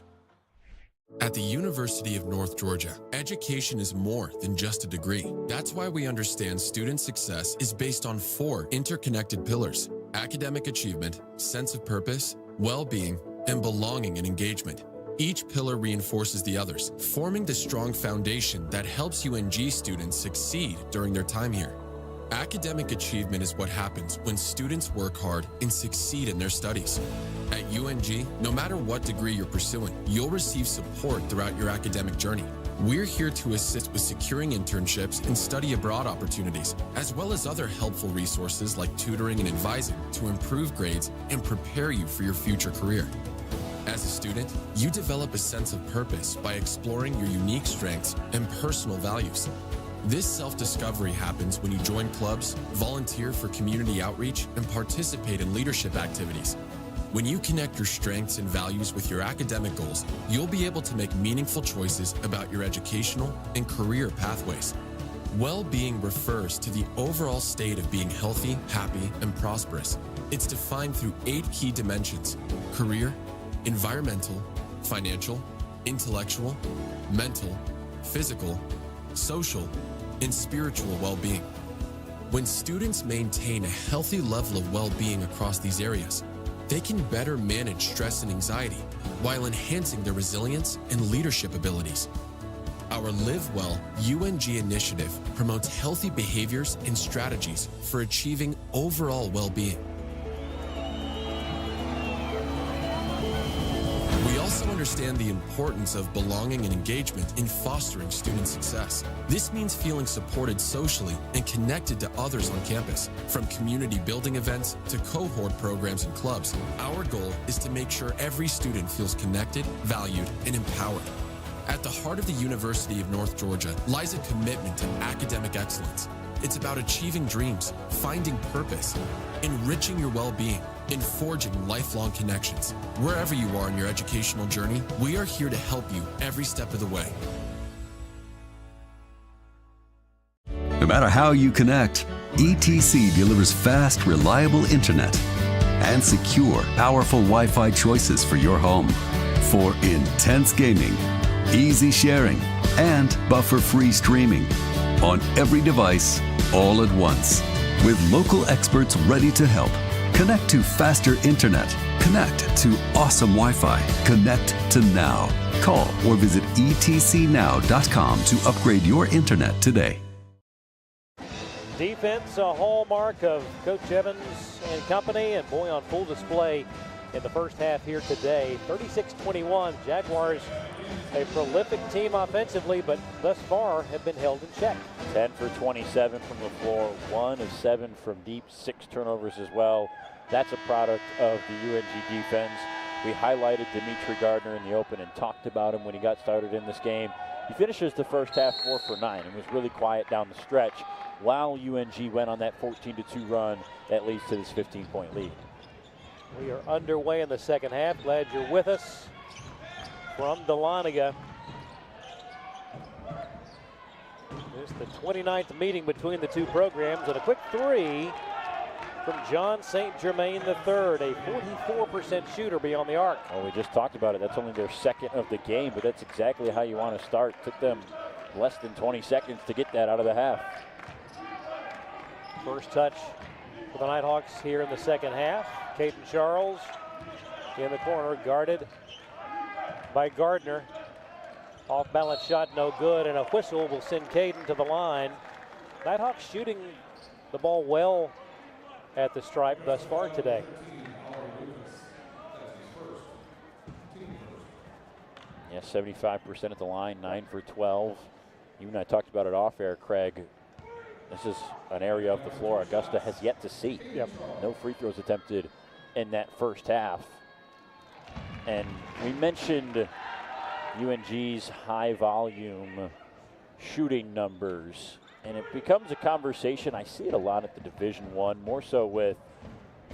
[SPEAKER 22] At the University of North Georgia, education is more than just a degree. That's why we understand student success is based on 4 interconnected pillars: academic achievement, sense of purpose, well-being, and belonging and engagement. Each pillar reinforces the others, forming the strong foundation that helps UNG students succeed during their time here. Academic achievement is what happens when students work hard and succeed in their studies. At UNG, no matter what degree you're pursuing, you'll receive support throughout your academic journey. We're here to assist with securing internships and study abroad opportunities, as well as other helpful resources like tutoring and advising to improve grades and prepare you for your future career. As a student, you develop a sense of purpose by exploring your unique strengths and personal values. This self-discovery happens when you join clubs, volunteer for community outreach, and participate in leadership activities. When you connect your strengths and values with your academic goals, you'll be able to make meaningful choices about your educational and career pathways. Well-being refers to the overall state of being healthy, happy, and prosperous. It's defined through 8 key dimensions: career, environmental, financial, intellectual, mental, physical, social, and spiritual well-being. When students maintain a healthy level of well-being across these areas, they can better manage stress and anxiety while enhancing their resilience and leadership abilities. Our Live Well UNG initiative promotes healthy behaviors and strategies for achieving overall well-being. We also understand the importance of belonging and engagement in fostering student success. This means feeling supported socially and connected to others on campus. From community building events to cohort programs and clubs, our goal is to make sure every student feels connected, valued, and empowered. At the heart of the University of North Georgia lies a commitment to academic excellence. It's about achieving dreams, finding purpose, enriching your well-being, and forging lifelong connections. Wherever you are in your educational journey, we are here to help you every step of the way.
[SPEAKER 23] No matter how you connect, ETC delivers fast, reliable internet and secure, powerful Wi-Fi choices for your home. For intense gaming, easy sharing, and buffer-free streaming on every device, all at once. With local experts ready to help. Connect to faster internet. Connect to awesome Wi-Fi. Connect to now. Call or visit etcnow.com to upgrade your internet today.
[SPEAKER 1] Defense, a hallmark of Coach Evans and company, and boy, on full display in the first half here today. 36-21, Jaguars, a prolific team offensively, but thus far have been held in check.
[SPEAKER 2] 10 for 27 from the floor, 1 of 7 from deep, 6 turnovers as well. That's a product of the UNG defense. We highlighted Dimitri Gardner in the open and talked about him when he got started in this game. He finishes the first half 4 for 9 and was really quiet down the stretch while UNG went on that 14-2 run that leads to this 15-point lead.
[SPEAKER 1] We are underway in the second half. Glad you're with us from Dahlonega. This is the 29th meeting between the two programs, and a quick three from John St. Germain III, a 44% shooter beyond the arc.
[SPEAKER 2] Well, we just talked about it. That's only their second of the game, but that's exactly how you want to start. Took them less than 20 seconds to get that out of the half.
[SPEAKER 1] First touch for the Nighthawks here in the second half. Caden Charles in the corner, guarded by Gardner. Off balance shot, no good, and a whistle will send Caden to the line. Nighthawks shooting the ball well at the stripe thus far today.
[SPEAKER 2] Yeah, 75% at the line, 9 for 12. You and I talked about it off air, Craig. This is an area of the floor Augusta has yet to see.
[SPEAKER 1] Yep.
[SPEAKER 2] No free throws attempted in that first half. And we mentioned UNG's high volume shooting numbers, and it becomes a conversation. I see it a lot at the Division I, more so with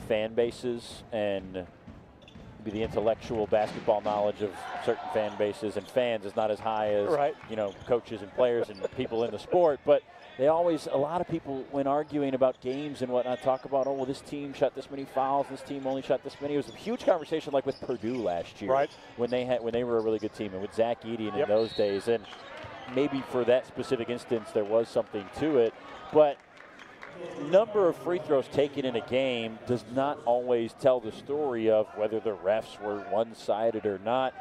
[SPEAKER 2] fan bases and maybe the intellectual basketball knowledge of certain fan bases, and fans is not as high as you know, coaches and players and people in the sport. But they always, a lot of people when arguing about games and whatnot, talk about, oh well, this team shot this many fouls, this team only shot this many. It was a huge conversation like with Purdue last year, when they were a really good team, and with Zach Eady in those days. And maybe for that specific instance there was something to it, but number of free throws taken in a game does not always tell the story of whether the refs were one-sided or not.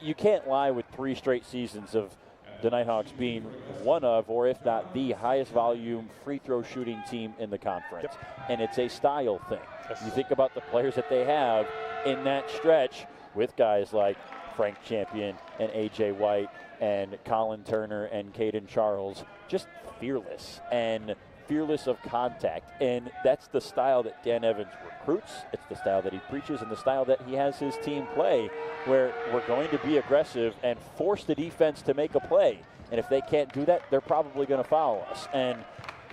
[SPEAKER 2] You can't lie with 3 straight seasons of the Nighthawks being one of, or if not the highest volume free throw shooting team in the conference. And it's a style thing. You think about the players that they have in that stretch with guys like Frank Champion and A.J. White and Colin Turner and Caden Charles, just fearless and fearless of contact. And that's the style that Dan Evans recruits. It's the style that he preaches and the style that he has his team play, where we're going to be aggressive and force the defense to make a play. And if they can't do that, they're probably going to foul us. And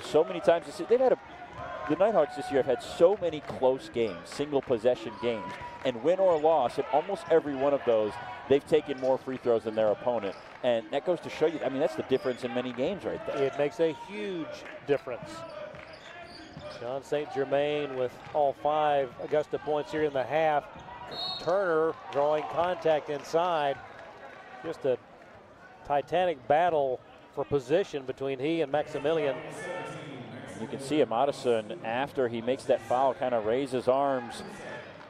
[SPEAKER 2] so many times the Nighthawks this year have had so many close games, single possession games, and win or loss, in almost every one of those, they've taken more free throws than their opponent. And that goes to show you, I mean, that's the difference in many games right there.
[SPEAKER 1] It makes a huge difference. John St. Germain with all 5 Augusta points here in the half. Turner drawing contact inside. Just a titanic battle for position between he and Maximilian.
[SPEAKER 2] You can see him, Addison, after he makes that foul, kind of raise his arms,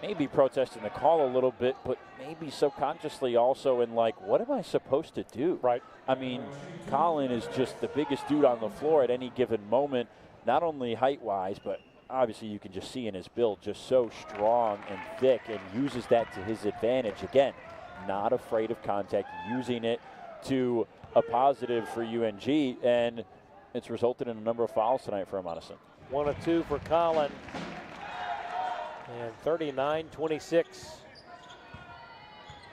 [SPEAKER 2] maybe protesting the call a little bit, but maybe subconsciously also in like, what am I supposed to do?
[SPEAKER 1] Right.
[SPEAKER 2] I mean, Colin is just the biggest dude on the floor at any given moment, not only height-wise, but obviously you can just see in his build, just so strong and thick, and uses that to his advantage. Again, not afraid of contact, using it to a positive for UNG, and it's resulted in a number of fouls tonight for Addison.
[SPEAKER 1] 1 of 2 for Colin. And 39-26,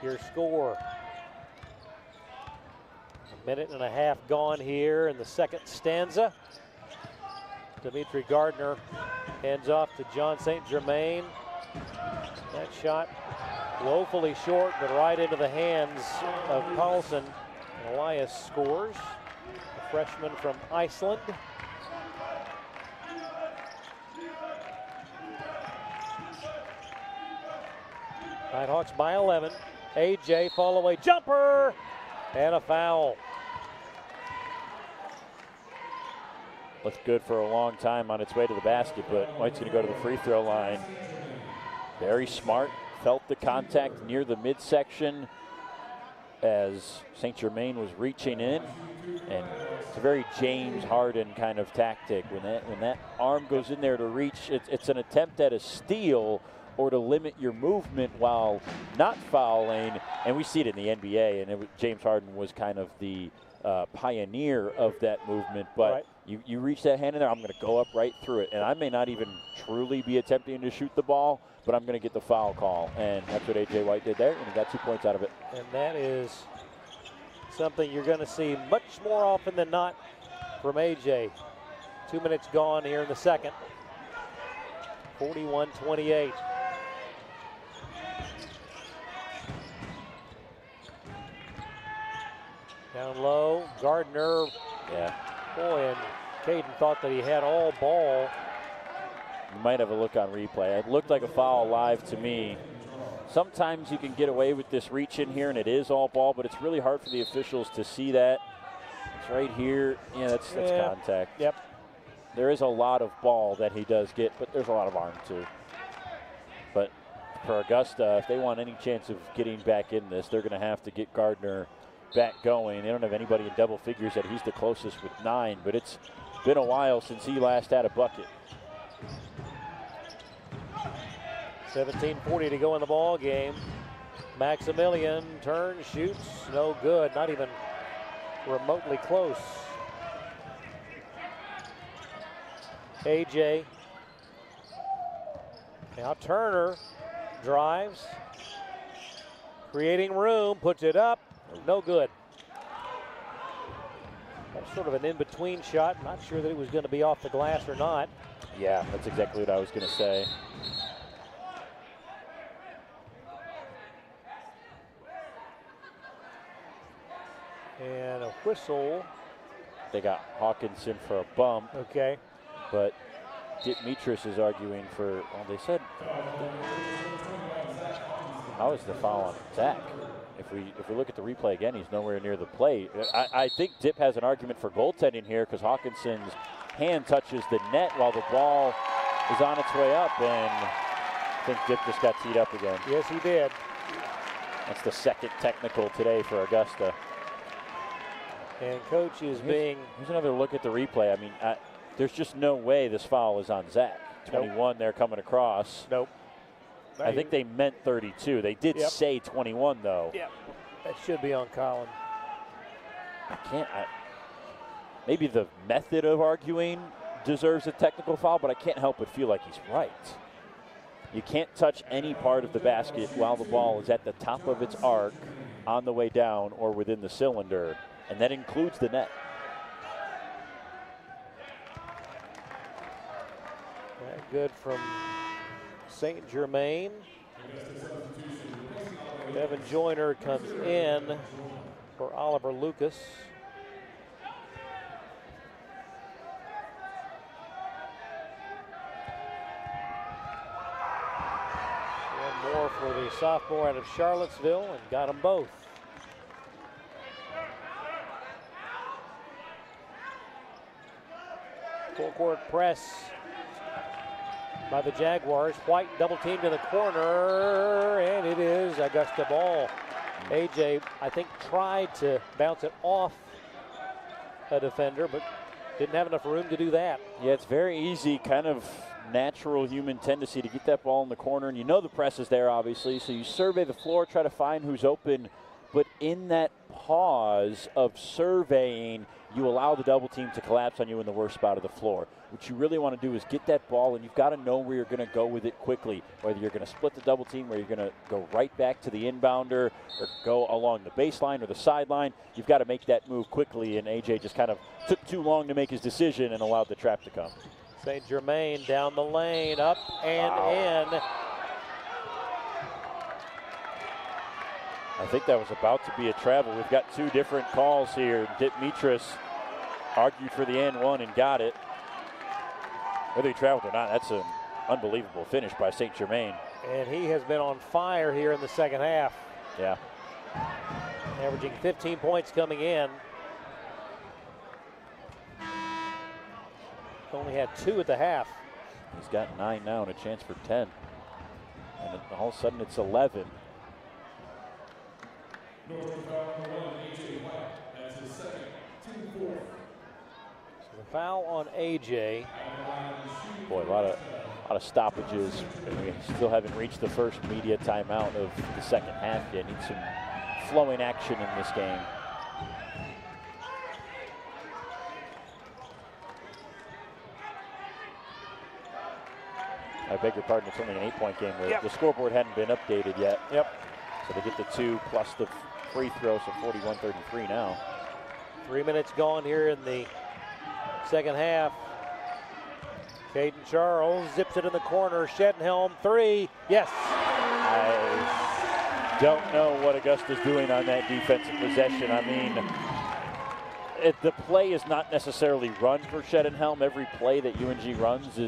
[SPEAKER 1] your score. A minute and a half gone here in the second stanza. Dimitri Gardner hands off to John St. Germain. That shot woefully short, but right into the hands of Carlson. Elias scores, a freshman from Iceland. Nighthawks by 11. A.J. fall away jumper and a foul.
[SPEAKER 2] Looked good for a long time on its way to the basket, but White's going to go to the free throw line. Very smart, felt the contact near the midsection as St. Germain was reaching in, and it's a very James Harden kind of tactic. When that arm goes in there to reach, it's an attempt at a steal, or to limit your movement while not fouling. And we see it in the NBA, and James Harden was kind of the pioneer of that movement. But you reach that hand in there, I'm going to go up right through it. And I may not even truly be attempting to shoot the ball, but I'm going to get the foul call. And that's what A.J. White did there, and he got 2 points out of it.
[SPEAKER 1] And that is something you're going to see much more often than not from A.J. 2 minutes gone here in the second. 41-28. Down low, Gardner.
[SPEAKER 2] Yeah.
[SPEAKER 1] Boy, and Caden thought that he had all ball.
[SPEAKER 2] You might have a look on replay. It looked like a foul live to me. Sometimes you can get away with this reach in here, and it is all ball, but it's really hard for the officials to see that. It's right here. Yeah, that's contact.
[SPEAKER 1] Yep.
[SPEAKER 2] There is a lot of ball that he does get, but there's a lot of arm too. But for Augusta, if they want any chance of getting back in this, they're going to have to get Gardner back going. They don't have anybody in double figures yet. He's the closest with 9, but it's been a while since he last had a bucket.
[SPEAKER 1] 17:40 to go in the ball game. Maximilian turns, shoots, no good, not even remotely close. AJ. Now Turner drives, creating room, puts it up, no good. That's sort of an in-between shot. Not sure that it was going to be off the glass or not.
[SPEAKER 2] Yeah, that's exactly what I was going to say.
[SPEAKER 1] And a whistle.
[SPEAKER 2] They got Hawkinson for a bump.
[SPEAKER 1] Okay.
[SPEAKER 2] But Demetrius is arguing for, well, they said, how is the foul on Zach? If we look at the replay again, he's nowhere near the plate. I think Dip has an argument for goaltending here because Hawkinson's hand touches the net while the ball is on its way up, and I think Dip just got teed up again.
[SPEAKER 1] Yes, he did.
[SPEAKER 2] That's the second technical today for Augusta.
[SPEAKER 1] And coach is being...
[SPEAKER 2] Here's another look at the replay. I mean, there's just no way this foul is on Zach. 21 there coming across.
[SPEAKER 1] Nope.
[SPEAKER 2] I think they meant 32. They did say 21, though.
[SPEAKER 1] Yep. That should be on Colin.
[SPEAKER 2] Maybe the method of arguing deserves a technical foul, but I can't help but feel like he's right. You can't touch any part of the basket while the ball is at the top of its arc, on the way down, or within the cylinder, and that includes the net.
[SPEAKER 1] Good from St. Germain. Devin Joyner comes in for Oliver Lucas. One more for the sophomore out of Charlottesville, and got them both. Full court press by the Jaguars. White double teamed in the corner, and it is Augusta ball. AJ, I think, tried to bounce it off a defender, but didn't have enough room to do that.
[SPEAKER 2] Yeah, it's very easy, kind of natural human tendency to get that ball in the corner, and you know the press is there, obviously, so you survey the floor, try to find who's open, but in that pause of surveying, you allow the double team to collapse on you in the worst spot of the floor. What you really want to do is get that ball, and you've got to know where you're going to go with it quickly, whether you're going to split the double team, where you're going to go right back to the inbounder, or go along the baseline or the sideline. You've got to make that move quickly, and AJ just kind of took too long to make his decision and allowed the trap to come.
[SPEAKER 1] St. Germain down the lane, up and in.
[SPEAKER 2] I think that was about to be a travel. We've got two different calls here. Demetrius argued for the and one and got it. Whether he traveled or not, that's an unbelievable finish by St. Germain.
[SPEAKER 1] And he has been on fire here in the second half.
[SPEAKER 2] Yeah.
[SPEAKER 1] Averaging 15 points coming in. Only had 2 at the half.
[SPEAKER 2] He's got 9 now and a chance for 10. And all of a sudden it's 11.
[SPEAKER 1] So the foul on AJ.
[SPEAKER 2] Boy, a lot A lot of stoppages, and we still haven't reached the first media timeout of the second half yet. Need some flowing action in this game. I beg your pardon, it's only an 8-point game. The scoreboard hadn't been updated yet. So they get the 2 plus the free throw, so 41-33 now.
[SPEAKER 1] 3 minutes gone here in the second half. Caden Charles zips it in the corner. Shedenhelm, 3. Yes.
[SPEAKER 2] I don't know what Augusta's doing on that defensive possession. I mean, the play is not necessarily run for Shedenhelm. Every play that UNG runs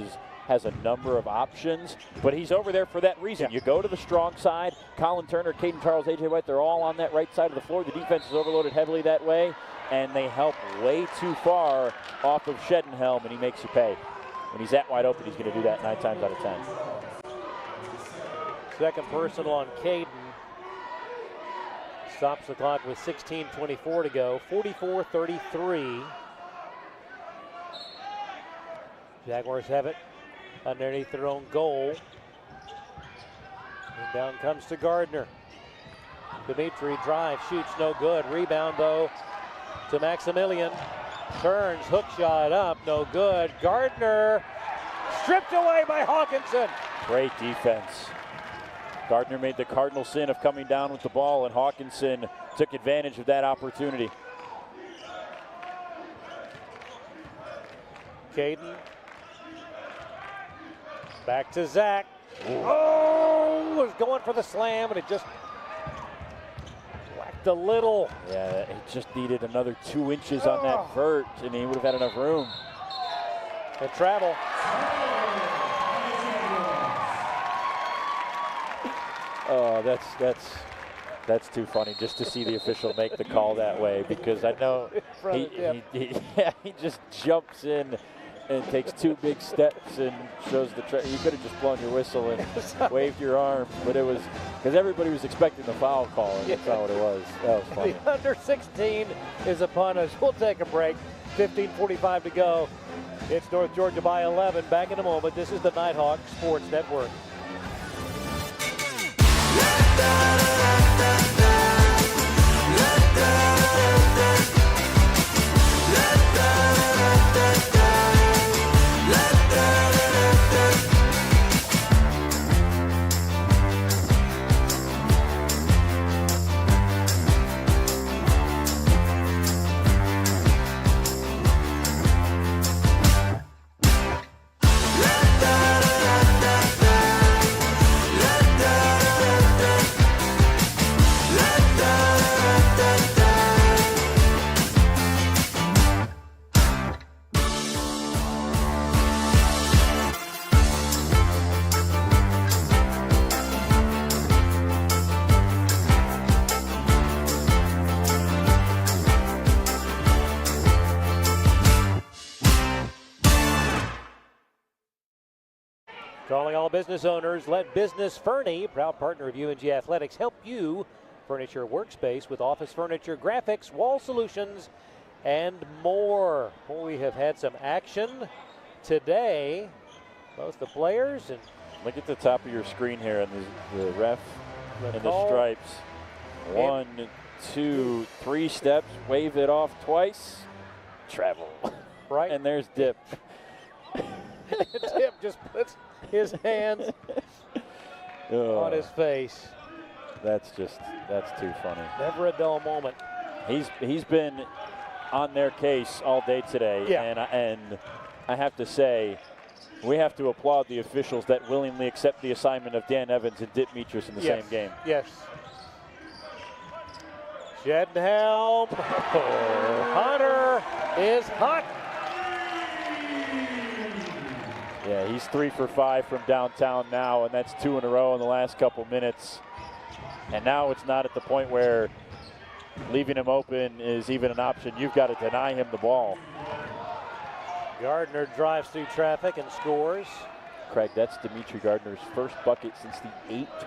[SPEAKER 2] has a number of options, but he's over there for that reason. You go to the strong side. Colin Turner, Caden Charles, AJ White, they're all on that right side of the floor. The defense is overloaded heavily that way, and they help way too far off of Shedenhelm, and he makes you pay. When he's that wide open, he's going to do that 9 times out of 10.
[SPEAKER 1] Second personal on Caden. Stops the clock with 16:24 to go. 44-33. Jaguars have it underneath their own goal. And down comes to Gardner. Dimitri drives, shoots, no good. Rebound, though, to Maximilian. Turns, hook shot up, no good. Gardner stripped away by Hawkinson.
[SPEAKER 2] Great defense. Gardner made the cardinal sin of coming down with the ball, and Hawkinson took advantage of that opportunity.
[SPEAKER 1] Caden. Back to Zach. Oh, was going for the slam, and it just whacked a little.
[SPEAKER 2] Yeah, it just needed another 2 inches on that vert, and he would have had enough room.
[SPEAKER 1] And travel.
[SPEAKER 2] Oh, that's too funny just to see the official make the call that way, because I know he just jumps in and takes 2 big steps and shows the you could have just blown your whistle and waved your arm, but it was because everybody was expecting the foul call, and that's not what it was. That was funny.
[SPEAKER 1] The under 16 is upon us. We'll take a break. 15:45 to go. It's North Georgia by 11. Back in a moment. This is the Nighthawk Sports Network. Calling all business owners, let Business Fernie, proud partner of UNG Athletics, help you furnish your workspace with office furniture, graphics, wall solutions, and more. Well, we have had some action today. Both the players and
[SPEAKER 2] look at the top of your screen here, and the ref and the stripes. 1, 2, 3 steps, wave it off twice, travel.
[SPEAKER 1] Right.
[SPEAKER 2] And there's Dip.
[SPEAKER 1] Dip just puts his hands on his face.
[SPEAKER 2] That's too funny.
[SPEAKER 1] Never a dull moment.
[SPEAKER 2] He's been on their case all day today, and I have to say, we have to applaud the officials that willingly accept the assignment of Dan Evans and Dip Mitras in the same game.
[SPEAKER 1] Yes. Shedenhelm. Hunter is hot.
[SPEAKER 2] Yeah, he's 3 for 5 from downtown now, and that's 2 in a row in the last couple minutes. And now it's not at the point where leaving him open is even an option. You've got to deny him the ball.
[SPEAKER 1] Gardner drives through traffic and scores.
[SPEAKER 2] Craig, that's Dimitri Gardner's first bucket since the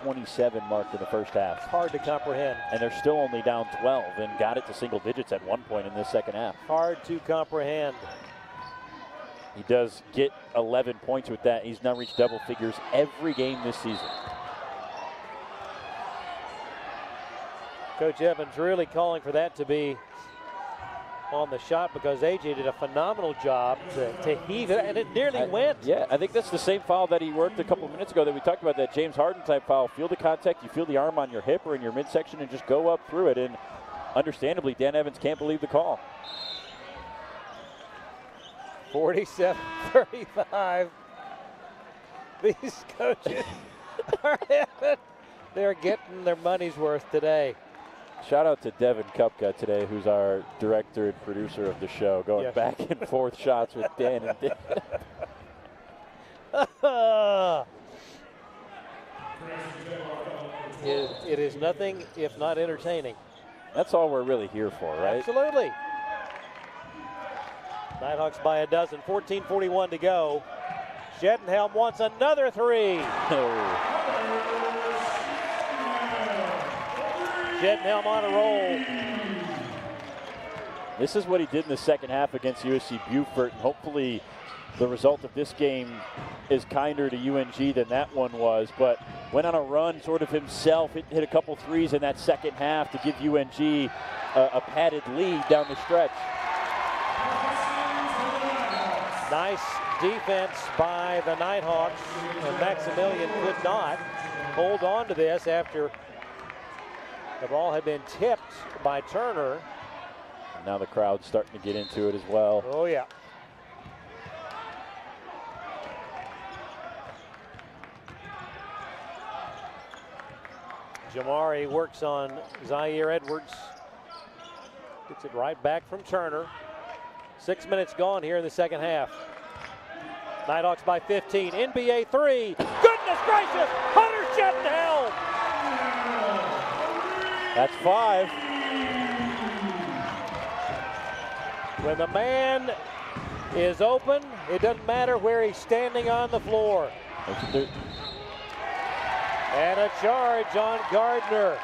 [SPEAKER 2] 8:27 mark in the first half.
[SPEAKER 1] It's hard to comprehend.
[SPEAKER 2] And they're still only down 12 and got it to single digits at one point in this second half.
[SPEAKER 1] Hard to comprehend.
[SPEAKER 2] He does get 11 points with that. He's now reached double figures every game this season.
[SPEAKER 1] Coach Evans really calling for that to be on the shot because AJ did a phenomenal job to heave it, and it nearly went.
[SPEAKER 2] Yeah, I think that's the same foul that he worked a couple of minutes ago that we talked about, that James Harden type foul. Feel the contact, you feel the arm on your hip or in your midsection, and just go up through it. And understandably, Dan Evans can't believe the call.
[SPEAKER 1] 47-35. These coaches they're getting their money's worth today.
[SPEAKER 2] Shout out to Devin Kupka today, who's our director and producer of the show, going back and forth shots with Dan and Dan.
[SPEAKER 1] It is nothing if not entertaining.
[SPEAKER 2] That's all we're really here for, right?
[SPEAKER 1] Absolutely. Nighthawks by a dozen, 14:41 to go. Shedenhelm wants another three. Shedenhelm on a roll.
[SPEAKER 2] This is what he did in the second half against USC Beaufort. Hopefully the result of this game is kinder to UNG than that one was, but went on a run sort of himself, hit a couple threes in that second half to give UNG a padded lead down the stretch.
[SPEAKER 1] Nice defense by the Nighthawks, and Maximilian could not hold on to this after the ball had been tipped by Turner.
[SPEAKER 2] And now the crowd's starting to get into it as well.
[SPEAKER 1] Oh, yeah. Jamari works on Zaire Edwards. Gets it right back from Turner. 6 minutes gone here in the second half. Nighthawks by 15. NBA three. Goodness gracious! Hunter Shedenhelm!
[SPEAKER 2] That's 5.
[SPEAKER 1] When the man is open, it doesn't matter where he's standing on the floor. And a charge on Gardner.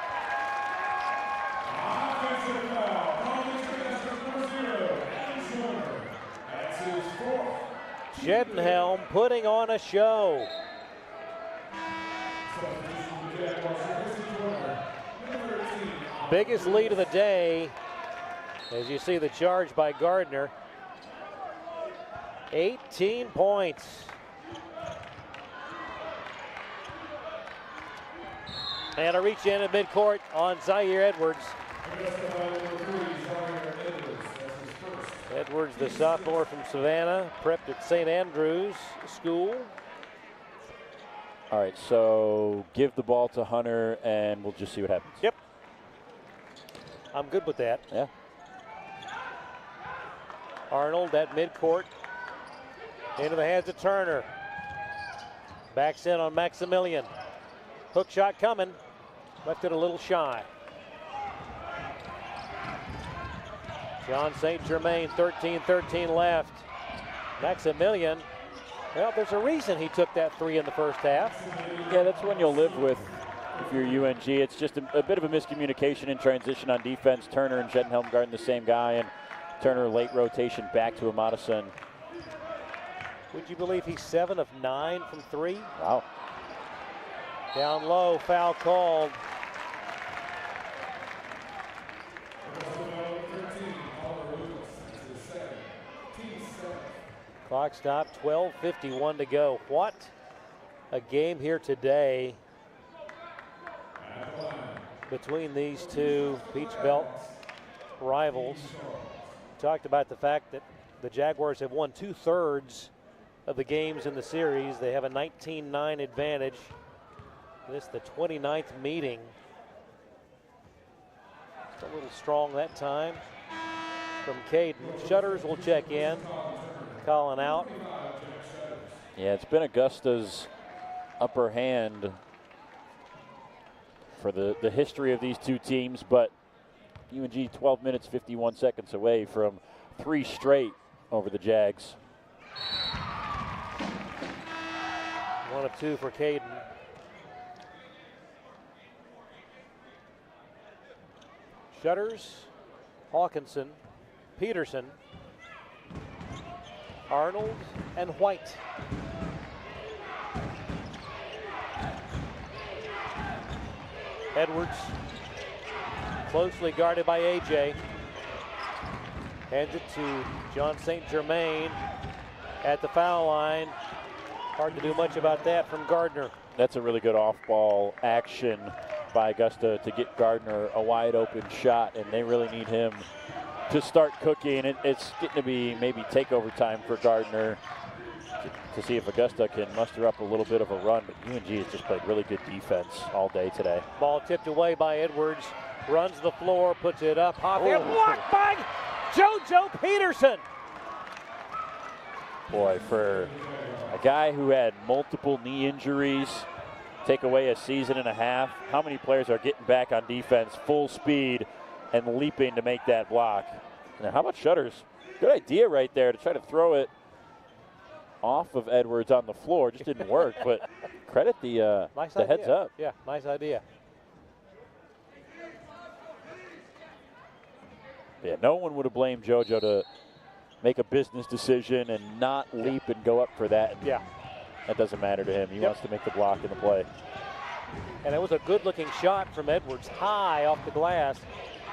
[SPEAKER 1] Shedenhelm putting on a show. Biggest lead of the day, as you see the charge by Gardner. 18 points. And a reach in at midcourt on Zaire Edwards. Edwards, the sophomore from Savannah, prepped at St. Andrews School.
[SPEAKER 2] All right, so give the ball to Hunter, and we'll just see what happens.
[SPEAKER 1] Yep. I'm good with that.
[SPEAKER 2] Yeah.
[SPEAKER 1] Arnold at midcourt. Into the hands of Turner. Backs in on Maximilian. Hook shot coming. Left it a little shy. John St. Germain, 13-13 left. Maximilian, well, there's a reason he took that three in the first half.
[SPEAKER 2] Yeah, that's one you'll live with if you're UNG. It's just a bit of a miscommunication in transition on defense. Turner and Shedenhelm guarding the same guy, and Turner late rotation back to Amadison.
[SPEAKER 1] Would you believe he's 7 of 9 from 3?
[SPEAKER 2] Wow.
[SPEAKER 1] Down low, foul called. Clock stopped, 12:51 to go. What a game here today between these two Peach Belt rivals. Talked about the fact that the Jaguars have won 2/3 of the games in the series. They have a 19-9 advantage. This is the 29th meeting. Just a little strong that time from Caden. Shutters will check in. Calling out.
[SPEAKER 2] Yeah, it's been Augusta's upper hand for the history of these two teams, but UNG 12 minutes, 51 seconds away from 3 straight over the Jags.
[SPEAKER 1] 1 of 2 for Caden. Shutters, Hawkinson, Peterson. Arnold and White. Edwards closely guarded by AJ. Hands it to John St. Germain at the foul line. Hard to do much about that from Gardner.
[SPEAKER 2] That's a really good off-ball action by Augusta to get Gardner a wide open shot, and they really need him to start cooking. It's getting to be maybe takeover time for Gardner to see if Augusta can muster up a little bit of a run, but UNG has just played really good defense all day today.
[SPEAKER 1] Ball tipped away by Edwards, runs the floor, puts it up, hop in, blocked by JoJo Peterson.
[SPEAKER 2] Boy, for a guy who had multiple knee injuries, take away a season and a half, how many players are getting back on defense full speed and leaping to make that block? Now, how about Shutters? Good idea right there to try to throw it off of Edwards on the floor. Just didn't work, but credit the
[SPEAKER 1] nice
[SPEAKER 2] the
[SPEAKER 1] idea.
[SPEAKER 2] heads up.
[SPEAKER 1] Yeah, nice idea.
[SPEAKER 2] Yeah, no one would have blamed JoJo to make a business decision and not leap and go up for that.
[SPEAKER 1] Yeah.
[SPEAKER 2] That doesn't matter to him. He wants to make the block in the play.
[SPEAKER 1] And it was a good-looking shot from Edwards, high off the glass.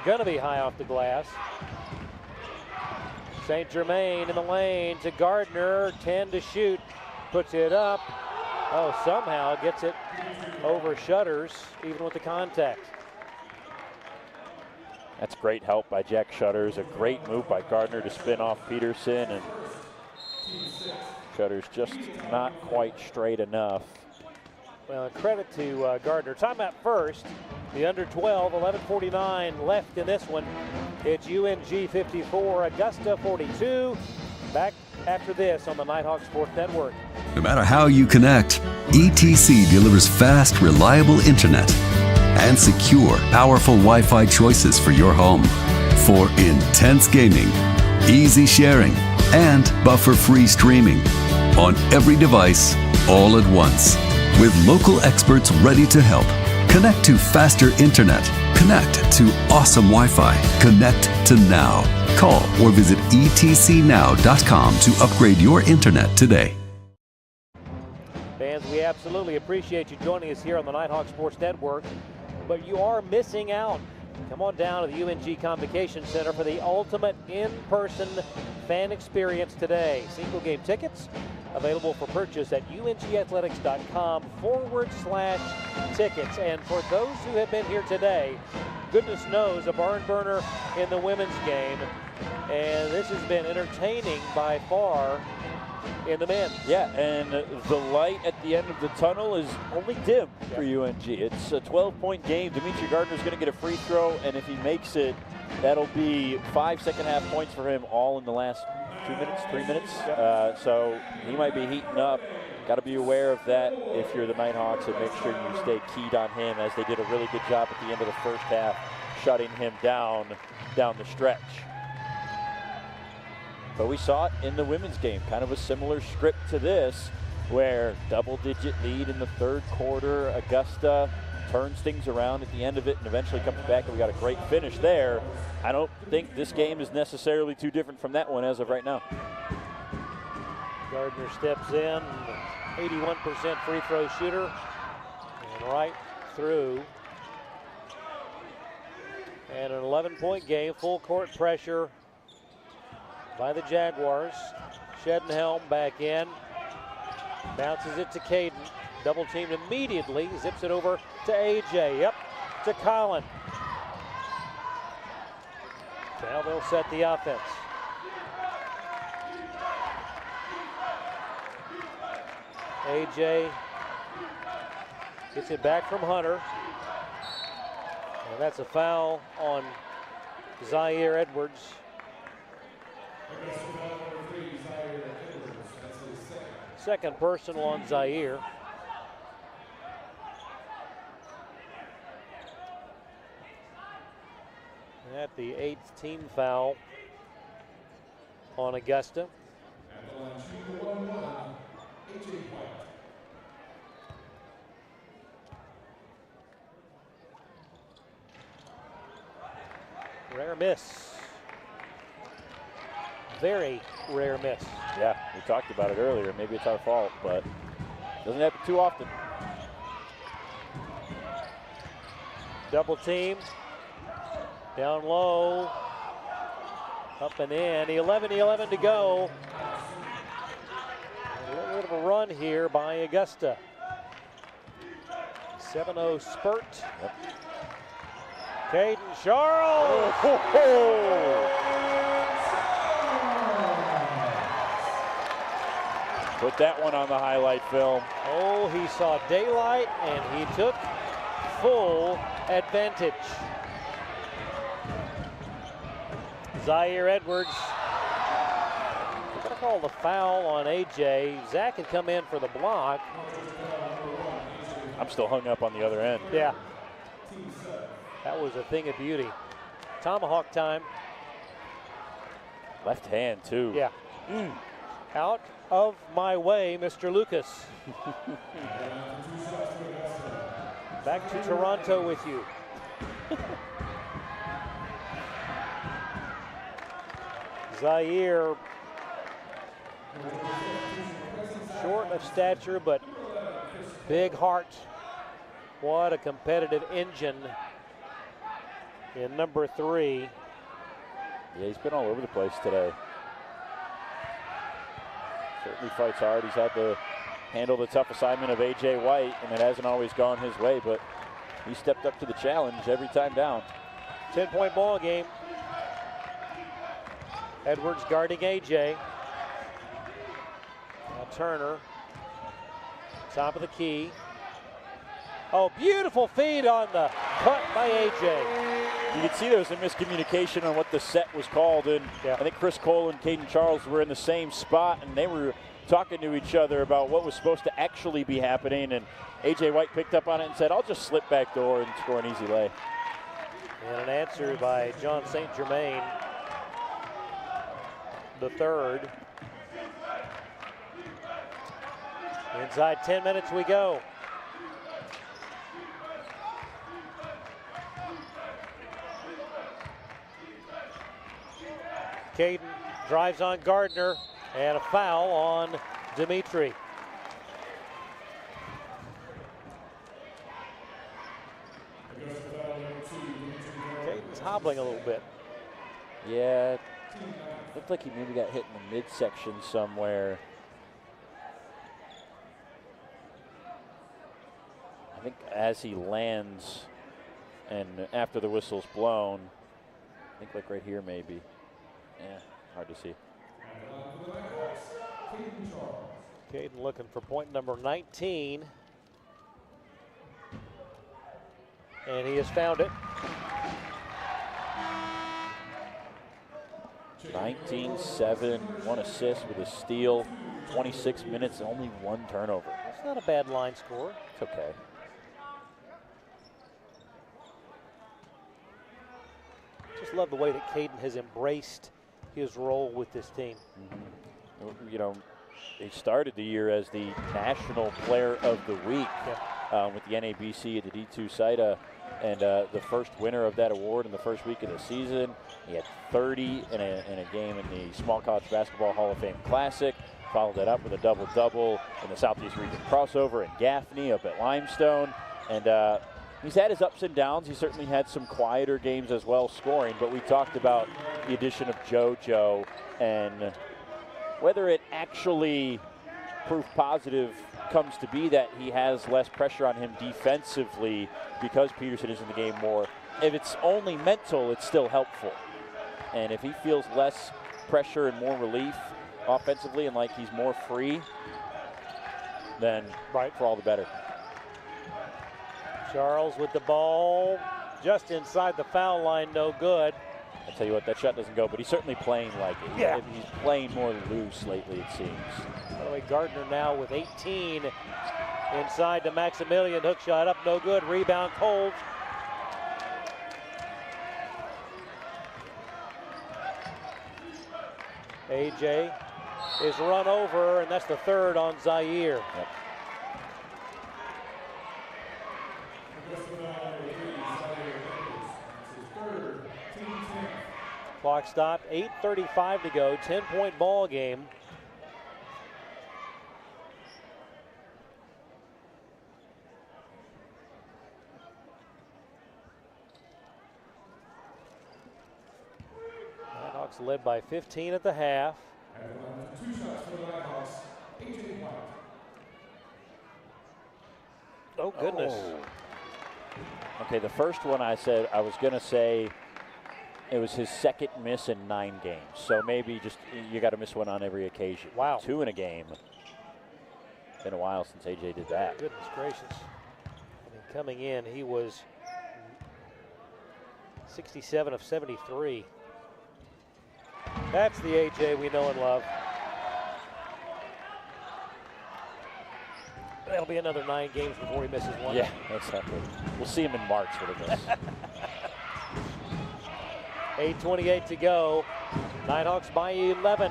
[SPEAKER 1] Gonna be high off the glass. St. Germain in the lane to Gardner, 10 to shoot, puts it up. Oh, somehow gets it over Shutters, even with the contact.
[SPEAKER 2] That's great help by Jack Shutters. A great move by Gardner to spin off Peterson, and Shutters just not quite straight enough.
[SPEAKER 1] Well, credit to Gardner. Timeout first. The under 12, 11:49 left in this one. It's UNG 54, Augusta 42. Back after this on the Nighthawk Sports Network.
[SPEAKER 23] No matter how you connect, ETC delivers fast, reliable internet and secure, powerful Wi-Fi choices for your home. For intense gaming, easy sharing, and buffer-free streaming on every device all at once. With local experts ready to help. Connect to faster internet. Connect to awesome Wi-Fi. Connect to now. Call or visit etcnow.com to upgrade your internet today.
[SPEAKER 1] Fans, we absolutely appreciate you joining us here on the Nighthawk Sports Network, but you are missing out. Come on down to the UNG Convocation Center for the ultimate in-person fan experience today. Single game tickets available for purchase at ungathletics.com/tickets. And for those who have been here today, goodness knows a barn burner in the women's game. And this has been entertaining by far in the men.
[SPEAKER 2] Yeah, and the light at the end of the tunnel is only dim for UNG. It's a 12-point game. Demetri Gardner's going to get a free throw, and if he makes it, that'll be 5 second-half points for him all in the last 2 minutes, 3 minutes. So he might be heating up. Got to be aware of that if you're the Nighthawks, and make sure you stay keyed on him, as they did a really good job at the end of the first half, shutting him down the stretch. But we saw it in the women's game, kind of a similar script to this, where double-digit lead in the third quarter. Augusta turns things around at the end of it and eventually comes back, and we got a great finish there. I don't think this game is necessarily too different from that one as of right now.
[SPEAKER 1] Gardner steps in, 81% free throw shooter, and right through. And an 11-point game, full court pressure by the Jaguars. Shedenhelm back in, bounces it to Caden, double teamed immediately, zips it over to AJ, yep, to Colin. Now they'll set the offense. AJ gets it back from Hunter, and that's a foul on Zaire Edwards. Second personal on Zaire. At the 8th team foul on Augusta. Rare miss. very rare miss.
[SPEAKER 2] Yeah, we talked about it earlier. Maybe it's our fault, but doesn't happen too often.
[SPEAKER 1] Double team. Down low. Up and in. 11 to go. A little bit of a run here by Augusta. 7-0 spurt.
[SPEAKER 2] Yep.
[SPEAKER 1] Caden Charles.
[SPEAKER 2] Put that one on the highlight film.
[SPEAKER 1] Oh, he saw daylight and he took full advantage. Zaire Edwards. We're going to call the foul on AJ. Zach had come in for the block.
[SPEAKER 2] I'm still hung up on the other end.
[SPEAKER 1] Yeah. That was a thing of beauty. Tomahawk time.
[SPEAKER 2] Left hand, too.
[SPEAKER 1] Yeah. Out of my way, Mr. Lucas. Back to Toronto with you. Zaire, short of stature, but big heart. What a competitive engine in number 3.
[SPEAKER 2] Yeah, he's been all over the place today. Certainly fights hard. He's had to handle the tough assignment of A.J. White, and it hasn't always gone his way, but he stepped up to the challenge every time down.
[SPEAKER 1] 10-point ball game. Edwards guarding A.J. Now Turner, top of the key. Oh, beautiful feed on the cut by A.J.
[SPEAKER 2] You can see there was a miscommunication on what the set was called, and I think Chris Cole and Caden Charles were in the same spot, and they were talking to each other about what was supposed to actually be happening, and A.J. White picked up on it and said, I'll just slip back door and score an easy lay.
[SPEAKER 1] And an answer by John St. Germain, the third. Inside 10 minutes we go. Caden drives on Gardner, and a foul on Dimitri. Caden's hobbling a little bit.
[SPEAKER 2] Yeah, looked like he maybe got hit in the midsection somewhere. I think as he lands and after the whistle's blown, I think like right here maybe. Yeah, hard to see.
[SPEAKER 1] Caden looking for point number 19. And he has found it.
[SPEAKER 2] 19-7, 1 assist with a steal, 26 minutes, only 1 turnover.
[SPEAKER 1] That's not a bad line score.
[SPEAKER 2] It's okay.
[SPEAKER 1] Just love the way that Caden has embraced his role with this team.
[SPEAKER 2] Mm-hmm. You know, he started the year as the National Player of the Week with the NABC at the D2 SIDA, and the first winner of that award in the first week of the season. He had 30 in a game in the Small College Basketball Hall of Fame Classic, followed that up with a double-double in the Southeast Region crossover in Gaffney up at Limestone, and he's had his ups and downs. He certainly had some quieter games as well scoring, but we talked about the addition of JoJo and whether it actually proof positive comes to be that he has less pressure on him defensively because Peterson is in the game more. If it's only mental, it's still helpful. And if he feels less pressure and more relief offensively and like he's more free, then for all the better.
[SPEAKER 1] Charles with the ball just inside the foul line, no good.
[SPEAKER 2] I tell you what, that shot doesn't go, but he's certainly playing like it.
[SPEAKER 1] Yeah.
[SPEAKER 2] He's playing more loose lately, it seems.
[SPEAKER 1] By the way, Gardner now with 18 inside to Maximilian. Hook shot up, no good. Rebound, Coles. AJ is run over, and that's the third on Zaire.
[SPEAKER 2] Yep.
[SPEAKER 1] Clock clock stop, 8:35 to go, 10-point ball game. Nighthawks led by 15 at the half.
[SPEAKER 3] And 2 shots for the Nighthawks, AJ White.
[SPEAKER 1] Oh, goodness.
[SPEAKER 2] Oh. Okay, the first one I said I was going to say it was his second miss in 9 games. So maybe just you got to miss one on every occasion.
[SPEAKER 1] Wow.
[SPEAKER 2] 2 in a game. Been a while since AJ did that.
[SPEAKER 1] Goodness gracious. I mean, coming in, he was 67 of 73. That's the AJ we know and love. That'll be another 9 games before he misses one.
[SPEAKER 2] Yeah, exactly. We'll see him in March for the miss.
[SPEAKER 1] 8:28 to go. Nighthawks by 11.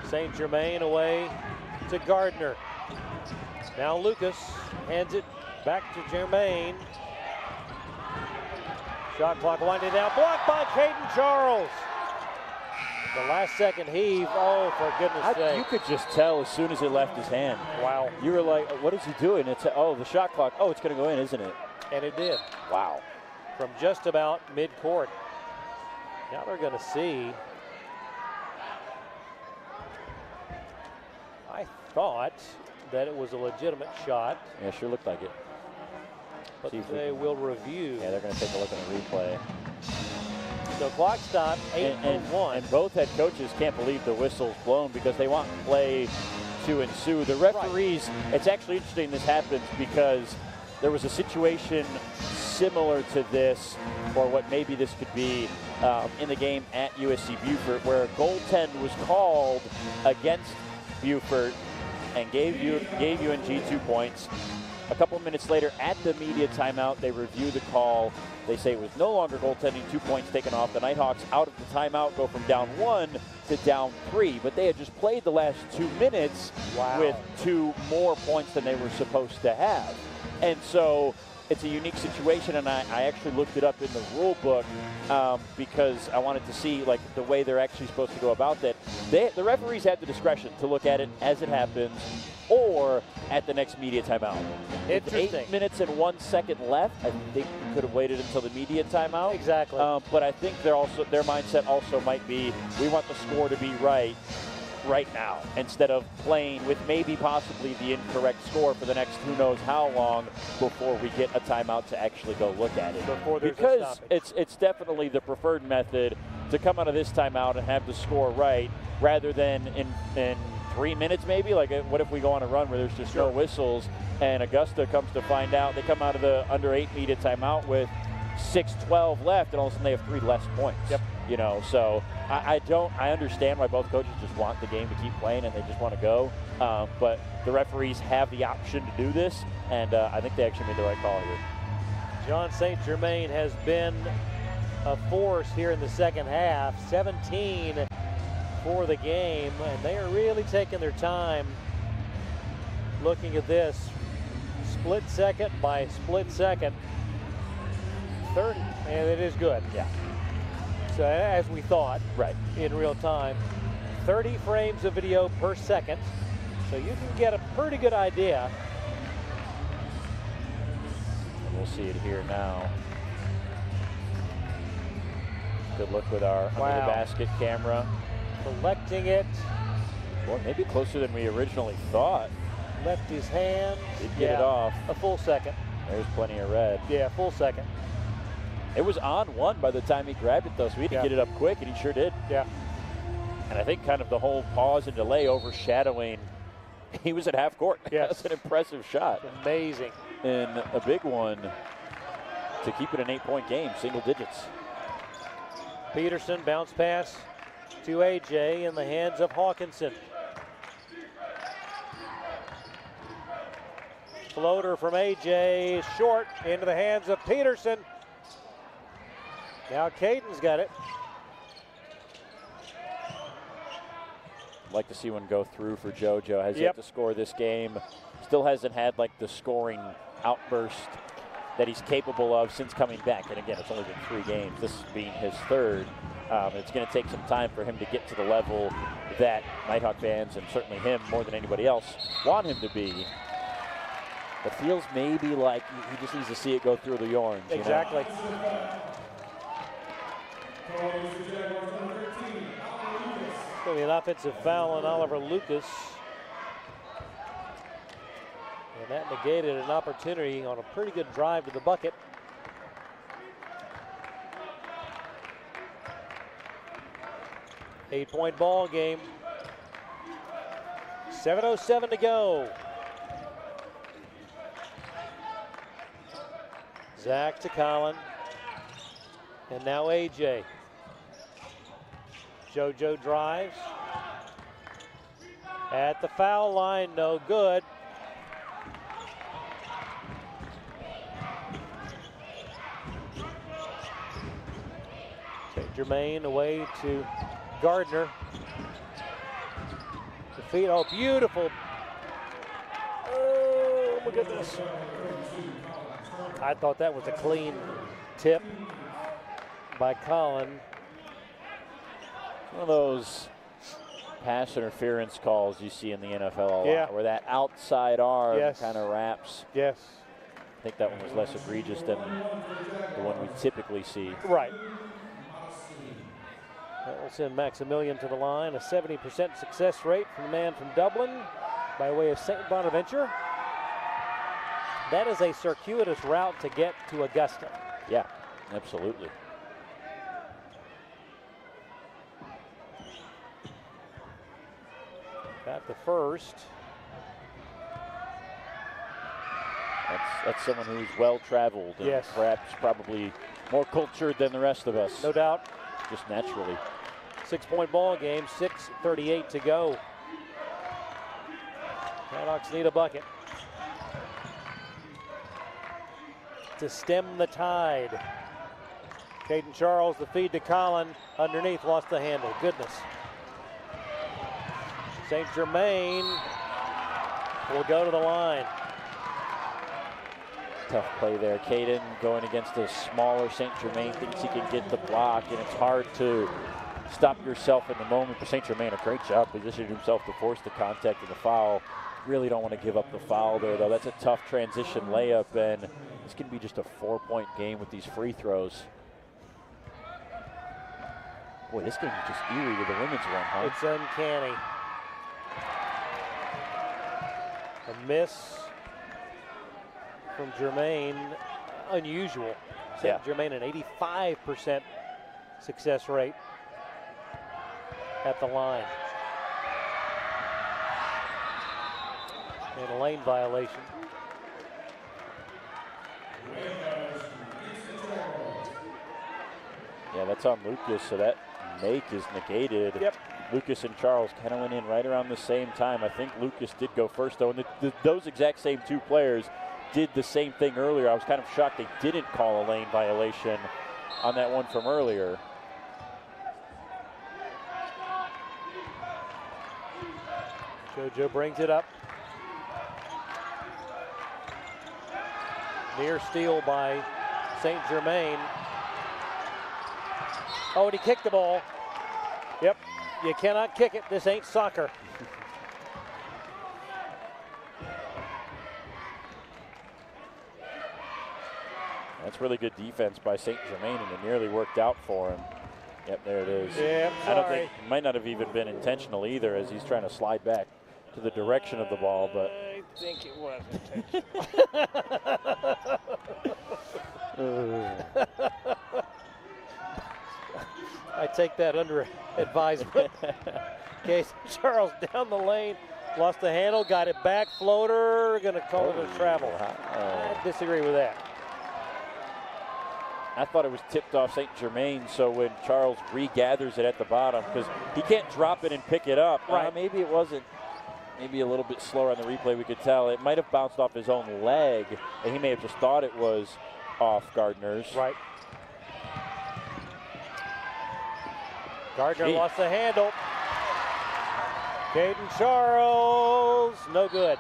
[SPEAKER 1] St. Germain away to Gardner. Now Lucas hands it back to Germain. Shot clock winding down, blocked by Caden Charles. The last second heave, oh, for goodness sake.
[SPEAKER 2] You could just tell as soon as it left his hand.
[SPEAKER 1] Wow.
[SPEAKER 2] You were like, what is he doing? It's, oh, the shot clock, oh, it's going to go in, isn't it?
[SPEAKER 1] And it did.
[SPEAKER 2] Wow.
[SPEAKER 1] From just about midcourt. Now they're going to see. I thought that it was a legitimate shot.
[SPEAKER 2] Yeah, sure looked like it.
[SPEAKER 1] But they will review.
[SPEAKER 2] Yeah, they're going to take a look at the replay.
[SPEAKER 1] So clock stop, 8:01.
[SPEAKER 2] And both head coaches can't believe the whistle's blown because they want play to ensue. The referees, it's actually interesting this happens because there was a situation similar to this, or what maybe this could be, in the game at USC Beaufort, where a goaltend was called against Beaufort and gave UNG 2 points. A couple minutes later, at the media timeout, they review the call. They say it was no longer goaltending, 2 points taken off. The Nighthawks out of the timeout go from down 1 to down 3, but they had just played the last 2 minutes with 2 more points than they were supposed to have. And so it's a unique situation, and I actually looked it up in the rule book because I wanted to see like the way they're actually supposed to go about that. The referees had the discretion to look at it as it happens or at the next media timeout.
[SPEAKER 1] Interesting.
[SPEAKER 2] 8 minutes and 1 second left. I think we could have waited until the media timeout.
[SPEAKER 1] Exactly.
[SPEAKER 2] But I think their mindset also might be we want the score to be right now instead of playing with maybe possibly the incorrect score for the next who knows how long before we get a timeout to actually go look at it. Because it's definitely the preferred method to come out of this timeout and have the score right rather than in 3 minutes maybe. Like what if we go on a run where there's just no whistles and Augusta comes to find out they come out of the under 8 media timeout with 6:12 left and all of a sudden they have 3 less points.
[SPEAKER 1] Yep.
[SPEAKER 2] You know, so I understand why both coaches just want the game to keep playing and they just want to go. But the referees have the option to do this, and I think they actually made the right call here.
[SPEAKER 1] John St. Germain has been a force here in the second half, 17 for the game, and they are really taking their time looking at this. Split second by split second. 30, and it is good.
[SPEAKER 2] Yeah.
[SPEAKER 1] So as we thought,
[SPEAKER 2] right,
[SPEAKER 1] in real time, 30 frames of video per second, so you can get a pretty good idea.
[SPEAKER 2] We'll see it here now. Good look with our under the basket camera.
[SPEAKER 1] Collecting it.
[SPEAKER 2] Well, maybe closer than we originally thought.
[SPEAKER 1] Left his hand.
[SPEAKER 2] Did get it off.
[SPEAKER 1] A full second.
[SPEAKER 2] There's plenty of red.
[SPEAKER 1] Yeah, full second.
[SPEAKER 2] It was on 1 by the time he grabbed it, though, so he had to get it up quick, and he sure did.
[SPEAKER 1] Yeah.
[SPEAKER 2] And I think kind of the whole pause and delay overshadowing. He was at half court.
[SPEAKER 1] Yes.
[SPEAKER 2] That's an impressive shot.
[SPEAKER 1] Amazing.
[SPEAKER 2] And a big one to keep it an 8-point game, single digits.
[SPEAKER 1] Peterson bounce pass to AJ in the hands of Hawkinson. Floater from AJ, short into the hands of Peterson. Now Caden's got it.
[SPEAKER 2] I'd like to see one go through for JoJo. Has yet to score this game. Still hasn't had like the scoring outburst that he's capable of since coming back. And again, it's only been 3 games, this being his 3rd. It's going to take some time for him to get to the level that Nighthawk fans, and certainly him more than anybody else, want him to be. It feels maybe like he just needs to see it go through the orange.
[SPEAKER 1] Exactly. It's going to be an offensive foul on Oliver Lucas. And that negated an opportunity on a pretty good drive to the bucket. Eight-point ball game. 7:07 to go. Zach to Colin. And now AJ. JoJo drives. At the foul line, no good. St. Germain away to Gardner. The feet, oh, beautiful. Oh, my goodness. I thought that was a clean tip by Colin.
[SPEAKER 2] One of those pass interference calls you see in the NFL a lot, where that outside arm kind of wraps.
[SPEAKER 1] Yes.
[SPEAKER 2] I think that one was less egregious than the one we typically see.
[SPEAKER 1] Right. That will send Maximilian to the line. A 70% success rate from the man from Dublin by way of St. Bonaventure. That is a circuitous route to get to Augusta.
[SPEAKER 2] Yeah, absolutely.
[SPEAKER 1] Got the first.
[SPEAKER 2] That's someone who's well-traveled and perhaps probably more cultured than the rest of us.
[SPEAKER 1] No doubt.
[SPEAKER 2] Just naturally.
[SPEAKER 1] 6-point ball game, 6:38 to go. Nighthawks need a bucket to stem the tide. Caden Charles, the feed to Colin, underneath, lost the handle. Goodness. St. Germain will go to the line.
[SPEAKER 2] Tough play there. Caden going against a smaller St. Germain, thinks he can get the block, and it's hard to stop yourself in the moment. For St. Germain, a great job positioning himself to force the contact and the foul. Really don't want to give up the foul there, though. That's a tough transition layup, and this can be just a 4-point game with these free throws. Boy, this game is just eerie with the women's one, huh?
[SPEAKER 1] It's uncanny. A miss from Germain, unusual. St. Germain, an 85% success rate at the line. And a lane violation.
[SPEAKER 2] Yeah, that's on Lucas, so that make is negated.
[SPEAKER 1] Yep.
[SPEAKER 2] Lucas and Charles kind of went in right around the same time. I think Lucas did go first, though, and those exact same 2 players did the same thing earlier. I was kind of shocked they didn't call a lane violation on that one from earlier.
[SPEAKER 1] JoJo brings it up. Near steal by St. Germain. Oh, and he kicked the ball. Yep, you cannot kick it. This ain't soccer.
[SPEAKER 2] That's really good defense by St. Germain, and it nearly worked out for him. Yep, there it is.
[SPEAKER 1] Yeah,
[SPEAKER 2] I don't think it might not have even been intentional either, as he's trying to slide back to the direction of the ball, but
[SPEAKER 1] I think it was intentional. I take that under advisement. Okay, Charles down the lane, lost the handle, got it back, floater, gonna call it a travel. I disagree with that.
[SPEAKER 2] I thought it was tipped off St. Germain, so when Charles regathers it at the bottom, because he can't drop it and pick it up.
[SPEAKER 1] Right.
[SPEAKER 2] Maybe it wasn't, maybe a little bit slower on the replay, we could tell. It might have bounced off his own leg, and he may have just thought it was off Gardner's.
[SPEAKER 1] Right. Gardner lost the handle. Caden Charles, no good.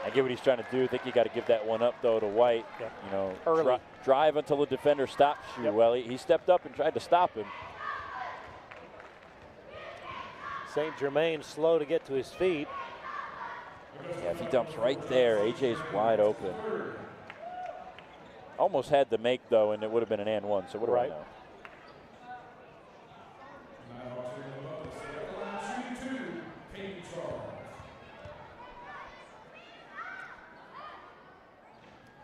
[SPEAKER 2] I get what he's trying to do. I think you got to give that one up, though, to White.
[SPEAKER 1] Yep.
[SPEAKER 2] You know,
[SPEAKER 1] Early.
[SPEAKER 2] drive until the defender stops you.
[SPEAKER 1] Yep.
[SPEAKER 2] Well, he stepped up and tried to stop him.
[SPEAKER 1] St. Germain slow to get to his feet.
[SPEAKER 2] Yeah, if he dumps right there, AJ's wide open. Almost had the make, though, and it would have been an and one. So what do I know?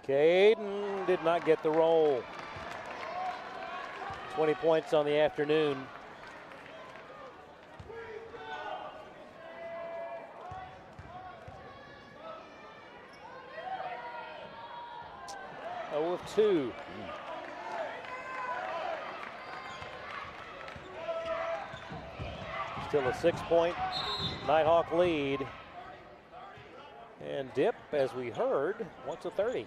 [SPEAKER 1] Caden did not get the roll. 20 points on the afternoon. Oh, of 2. Still a 6-point Nighthawk lead. And Dip, as we heard, wants a 30.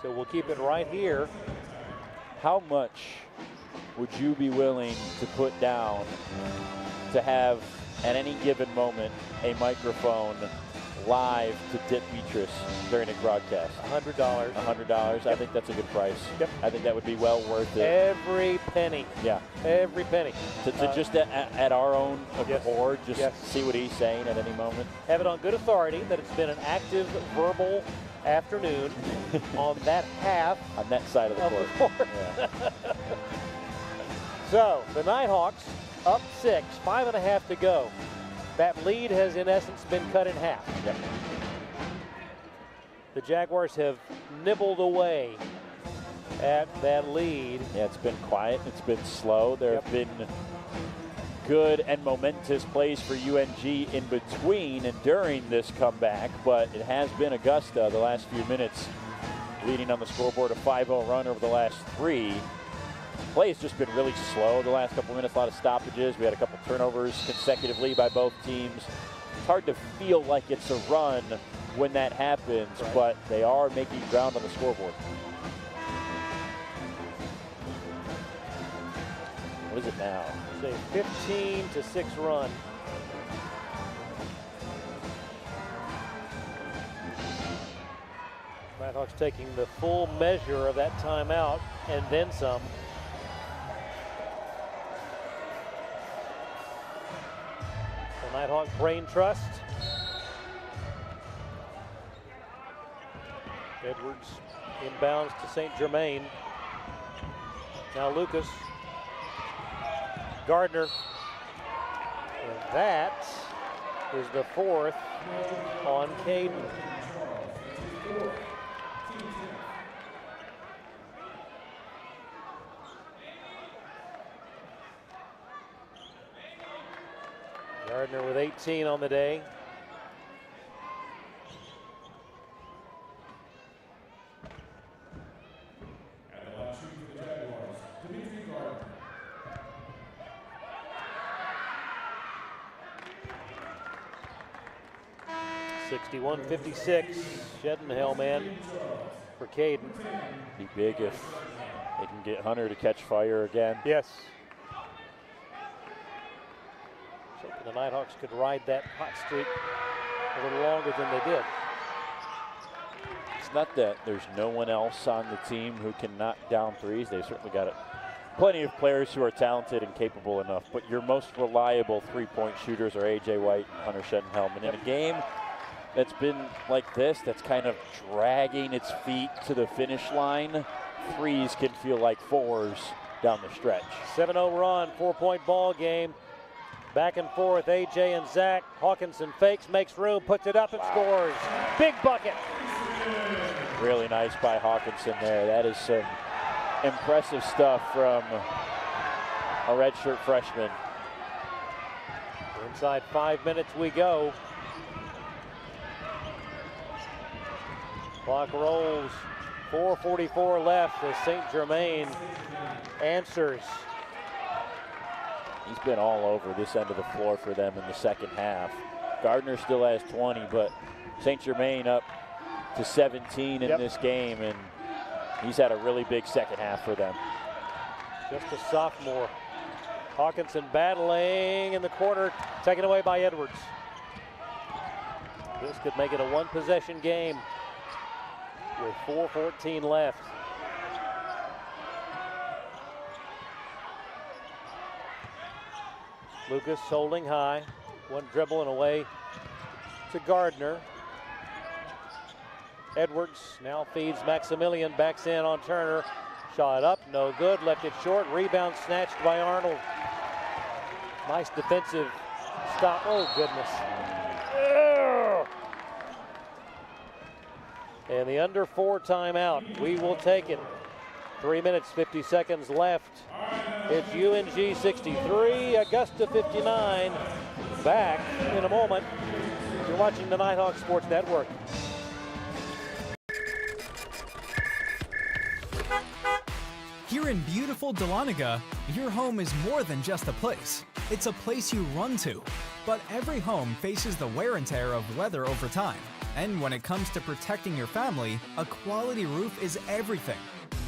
[SPEAKER 1] So we'll keep it right here.
[SPEAKER 2] How much would you be willing to put down to have, at any given moment, a microphone live to Dip Beatrice during a broadcast?
[SPEAKER 1] $100.
[SPEAKER 2] $100. Yep. I think that's a good price.
[SPEAKER 1] Yep.
[SPEAKER 2] I think that would be well worth it.
[SPEAKER 1] Every penny.
[SPEAKER 2] Yeah.
[SPEAKER 1] Every penny.
[SPEAKER 2] To just at our own accord,
[SPEAKER 1] yes.
[SPEAKER 2] just see what he's saying at any moment.
[SPEAKER 1] Have it on good authority that it's been an active verbal afternoon on that half.
[SPEAKER 2] On that side of the court.
[SPEAKER 1] Yeah. So the Nighthawks up 6, 5.5 to go. That lead has in essence been cut in half.
[SPEAKER 2] Yep.
[SPEAKER 1] The Jaguars have nibbled away at that lead.
[SPEAKER 2] Yeah, it's been quiet. It's been slow. There have been good and momentous plays for UNG in between and during this comeback, but it has been Augusta the last few minutes leading on the scoreboard, a 5-0 run over the last 3. Play has just been really slow the last couple minutes, a lot of stoppages. We had a couple turnovers consecutively by both teams. It's hard to feel like it's a run when that happens, but they are making ground on the scoreboard. What is it now?
[SPEAKER 1] It's a 15-6 run. Nighthawks taking the full measure of that timeout and then some. The Nighthawk Brain Trust. Edwards inbounds to St. Germain. Now Lucas. Gardner. And that is the 4th on Caden. Gardner with 18 on the day.
[SPEAKER 3] And the last shoot for the Jaguars, Dimitri Gardner.
[SPEAKER 1] (61-56). Shedenhell man for Caden.
[SPEAKER 2] Be big if they can get Hunter to catch fire again.
[SPEAKER 1] Yes. The Nighthawks could ride that hot streak a little longer than they did.
[SPEAKER 2] It's not that there's no one else on the team who can knock down threes. They've certainly got plenty of players who are talented and capable enough, but your most reliable three-point shooters are A.J. White and Hunter Shedenhelm. And in a game that's been like this, that's kind of dragging its feet to the finish line, threes can feel like 4s down the stretch.
[SPEAKER 1] 7-0 run, 4-point ball game. Back and forth, AJ and Zach. Hawkinson fakes, makes room, puts it up and scores. Big bucket.
[SPEAKER 2] Really nice by Hawkinson there. That is some impressive stuff from a redshirt freshman.
[SPEAKER 1] Inside 5 minutes we go. Clock rolls. 4:44 left as St. Germain answers.
[SPEAKER 2] He's been all over this end of the floor for them in the second half. Gardner still has 20, but St. Germain up to 17 in this game, and he's had a really big second half for them.
[SPEAKER 1] Just a sophomore. Hawkinson battling in the corner, taken away by Edwards. This could make it a one-possession game with 4:14 left. Lucas holding high. One dribble and away to Gardner. Edwards now feeds Maximilian, backs in on Turner. Shot up, no good, left it short. Rebound snatched by Arnold. Nice defensive stop. Oh, goodness. And the under 4 timeout. We will take it. 3 minutes, 50 seconds left. It's UNG 63, Augusta 59. Back in a moment. You're watching the Nighthawk Sports Network.
[SPEAKER 4] Here in beautiful Dahlonega, your home is more than just a place. It's a place you run to. But every home faces the wear and tear of weather over time. And when it comes to protecting your family, a quality roof is everything.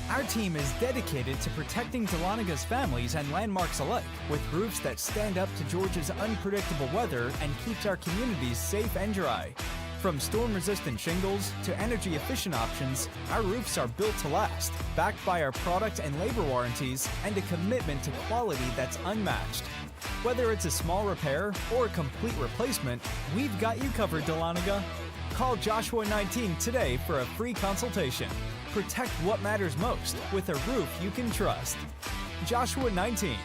[SPEAKER 4] Our team is dedicated to protecting Dahlonaga's families and landmarks alike, with roofs that stand up to Georgia's unpredictable weather and keeps our communities safe and dry. From storm-resistant shingles to energy-efficient options, our roofs are built to last, backed by our product and labor warranties and a commitment to quality that's unmatched. Whether it's a small repair or a complete replacement, we've got you covered, Dahlonega. Call Joshua 19 today for a free consultation. Protect what matters most with a roof you can trust. Joshua 19,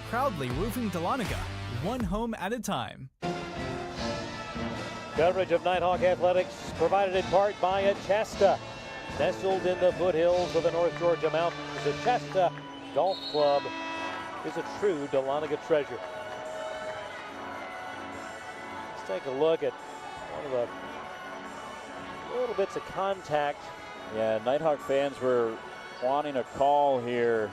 [SPEAKER 4] proudly roofing Dahlonega, one home at a time.
[SPEAKER 1] Coverage of Nighthawk Athletics provided in part by Augusta. Nestled in the foothills of the North Georgia mountains, Augusta Golf Club is a true Dahlonega treasure. Let's take a look at one of the little bits of contact.
[SPEAKER 2] Yeah, Nighthawk fans were wanting a call here.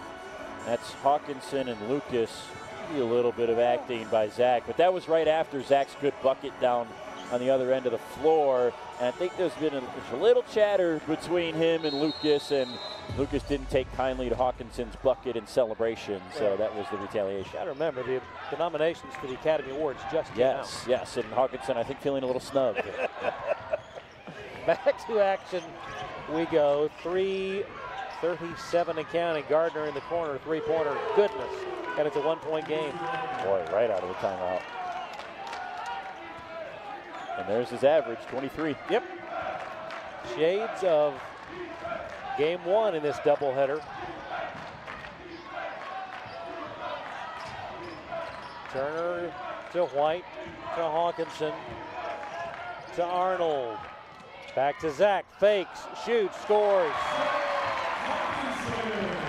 [SPEAKER 2] That's Hawkinson and Lucas. Maybe a little bit of acting by Zach, but that was right after Zach's good bucket down on the other end of the floor. And I think there's been a little chatter between him and Lucas didn't take kindly to Hawkinson's bucket in celebration, so that was the retaliation.
[SPEAKER 1] Got to remember, the nominations for the Academy Awards just came out.
[SPEAKER 2] Yes, and Hawkinson, I think, feeling a little snubbed.
[SPEAKER 1] Back to action we go. 3:37 and counting. Gardner in the corner, three-pointer. Goodness, and it's a one-point game.
[SPEAKER 2] Boy, right out of the timeout. And there's his average, 23.
[SPEAKER 1] Yep. Shades of game one in this doubleheader. Turner to White, to Hawkinson, to Arnold. Back to Zach, fakes, shoots, scores.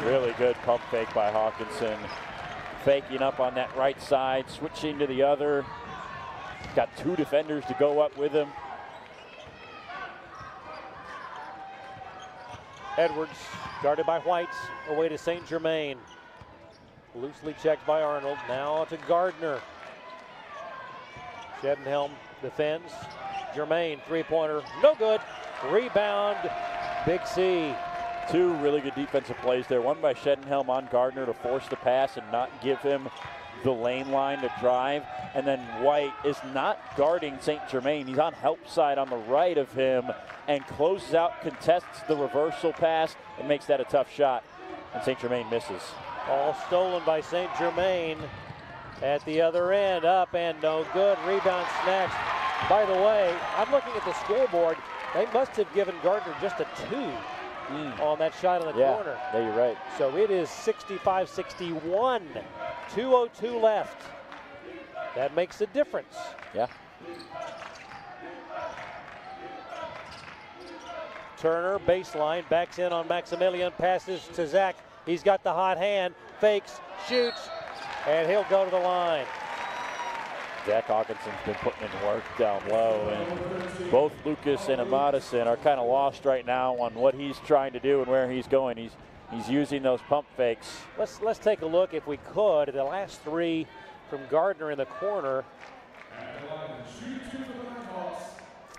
[SPEAKER 2] Really good pump fake by Hawkinson. Faking up on that right side, switching to the other. Got two defenders to go up with him.
[SPEAKER 1] Edwards guarded by White, away to St. Germain. Loosely checked by Arnold, now to Gardner. Shedenhelm defends. Germain, three-pointer, no good. Rebound, Big C.
[SPEAKER 2] Two really good defensive plays there. One by Shedenhelm on Gardner to force the pass and not give him the lane line to drive. And then White is not guarding St. Germain. He's on help side on the right of him and closes out, contests the reversal pass, and makes that a tough shot. And St. Germain misses.
[SPEAKER 1] All stolen by St. Germain at the other end. Up and no good. Rebound snatched. By the way, I'm looking at the scoreboard. They must have given Gardner just a 2 on that shot in the corner.
[SPEAKER 2] Yeah, you're right.
[SPEAKER 1] So it is 65-61. 2:02 left. That makes a difference.
[SPEAKER 2] Yeah.
[SPEAKER 1] Turner, baseline, backs in on Maximilian, passes to Zach. He's got the hot hand, fakes, shoots, and he'll go to the line.
[SPEAKER 2] Zach Hawkinson's been putting in work down low, and both Lucas and Amadison are kind of lost right now on what he's trying to do and where he's going. He's using those pump fakes.
[SPEAKER 1] Let's take a look, if we could, at the last three from Gardner in the corner.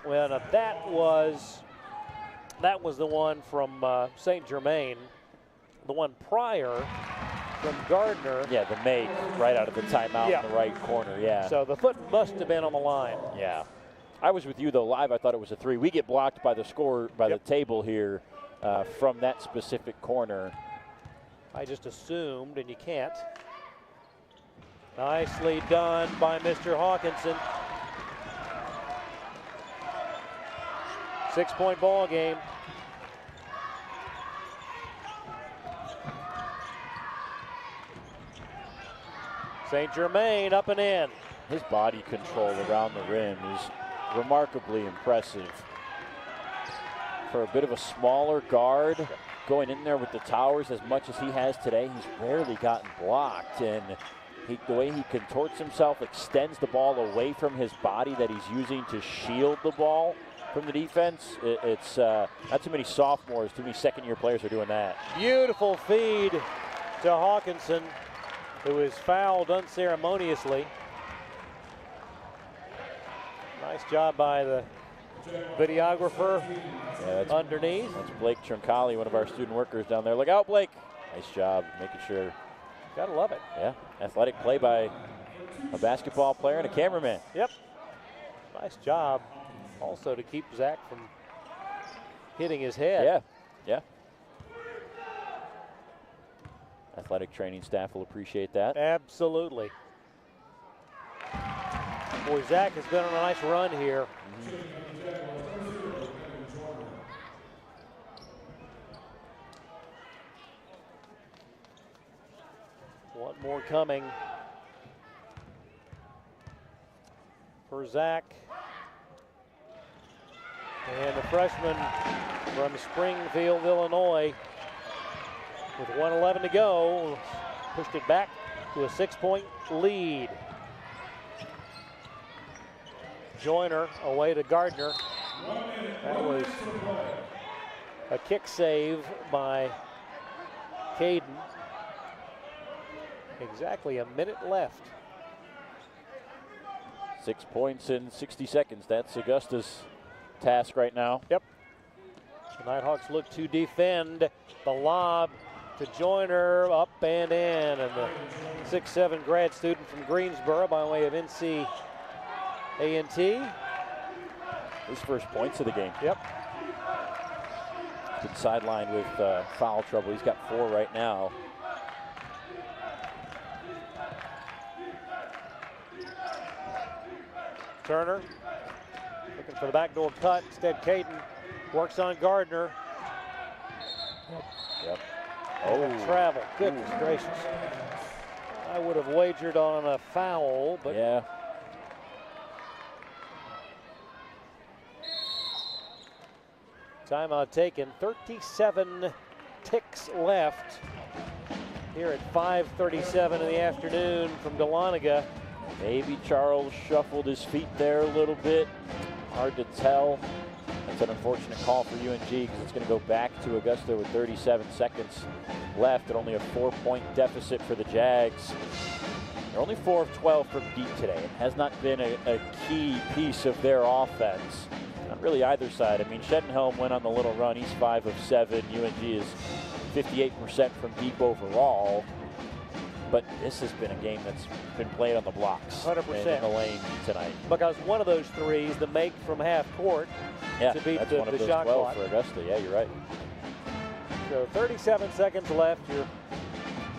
[SPEAKER 1] Well, now that was the one from St. Germain. The one prior from Gardner.
[SPEAKER 2] Yeah, the make right out of the timeout in the right corner, yeah.
[SPEAKER 1] So the foot must have been on the line.
[SPEAKER 2] Yeah. I was with you, though, live. I thought it was a 3. We get blocked by the score, by the table here from that specific corner.
[SPEAKER 1] I just assumed, and you can't. Nicely done by Mr. Hawkinson. 6-point ball game. St. Germain up and in.
[SPEAKER 2] His body control around the rim is remarkably impressive. For a bit of a smaller guard, going in there with the towers as much as he has today, he's rarely gotten blocked. And the way he contorts himself, extends the ball away from his body that he's using to shield the ball from the defense. It's not too many sophomores, too many second-year players are doing that.
[SPEAKER 1] Beautiful feed to Hawkinson, who is fouled unceremoniously. Nice job by the videographer underneath.
[SPEAKER 2] That's Blake Troncali, one of our student workers down there. Look out, Blake. Nice job making sure.
[SPEAKER 1] Gotta love it.
[SPEAKER 2] Yeah, athletic play by a basketball player and a cameraman.
[SPEAKER 1] Yep. Nice job also to keep Zach from hitting his head.
[SPEAKER 2] Yeah. Athletic training staff will appreciate that.
[SPEAKER 1] Absolutely. Boy, Zach has been on a nice run here. One more coming for Zach. And the freshman from Springfield, Illinois, with 1:11 to go, pushed it back to a 6-point lead. Joyner away to Gardner. That was a kick save by Caden. Exactly a minute left.
[SPEAKER 2] 6 points in 60 seconds. That's Augusta's task right now.
[SPEAKER 1] Yep. The Nighthawks look to defend. The lob to Joyner, up and in. And the 6'7" grad student from Greensboro by way of NC A&T.
[SPEAKER 2] His first points of the game.
[SPEAKER 1] Yep.
[SPEAKER 2] Been sidelined with foul trouble. He's got 4 right now.
[SPEAKER 1] Turner looking for the backdoor cut. Instead, Caden works on Gardner.
[SPEAKER 2] Yep.
[SPEAKER 1] Oh, travel. Goodness gracious. I would have wagered on a foul, but
[SPEAKER 2] yeah.
[SPEAKER 1] Timeout taken. 37 ticks left here at 5:37 in the afternoon from Dahlonega.
[SPEAKER 2] Maybe Charles shuffled his feet there a little bit. Hard to tell. That's an unfortunate call for UNG because it's going to go back to Augusta with 37 seconds left and only a 4-point deficit for the Jags. They're only 4 of 12 from deep today. It has not been a key piece of their offense. Not really either side. I mean, Shedenhelm went on the little run. He's 5 of 7. UNG is 58% from deep overall. But this has been a game that's been played on the blocks
[SPEAKER 1] 100%
[SPEAKER 2] in the lane tonight.
[SPEAKER 1] Because one of those threes, the make from half court, to beat
[SPEAKER 2] that's
[SPEAKER 1] the,
[SPEAKER 2] one of
[SPEAKER 1] the
[SPEAKER 2] those
[SPEAKER 1] shot
[SPEAKER 2] 12
[SPEAKER 1] clock.
[SPEAKER 2] for Augusta. Yeah, you're right.
[SPEAKER 1] So 37 seconds left. You're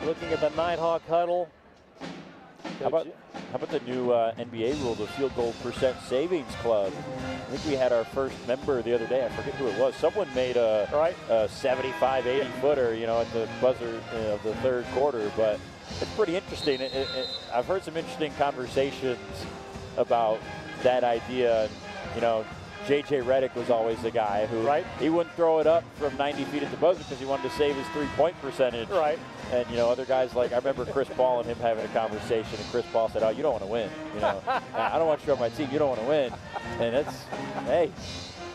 [SPEAKER 1] looking at the Nighthawk huddle.
[SPEAKER 2] How about the new NBA rule, the field goal percent savings club? I think we had our first member the other day. I forget who it was. Someone made a 75, 80 footer, you know, at the buzzer of the third quarter. But it's pretty interesting. I've heard some interesting conversations about that idea. You know, J.J. Redick was always the guy who he wouldn't throw it up from 90 feet at the buzzer because he wanted to save his three-point percentage.
[SPEAKER 1] Right.
[SPEAKER 2] And, you know, other guys like, I remember Chris Paul and him having a conversation, and Chris Paul said, oh, you don't want to win. You know, I don't want you on my team. You don't want to win. And it's, hey,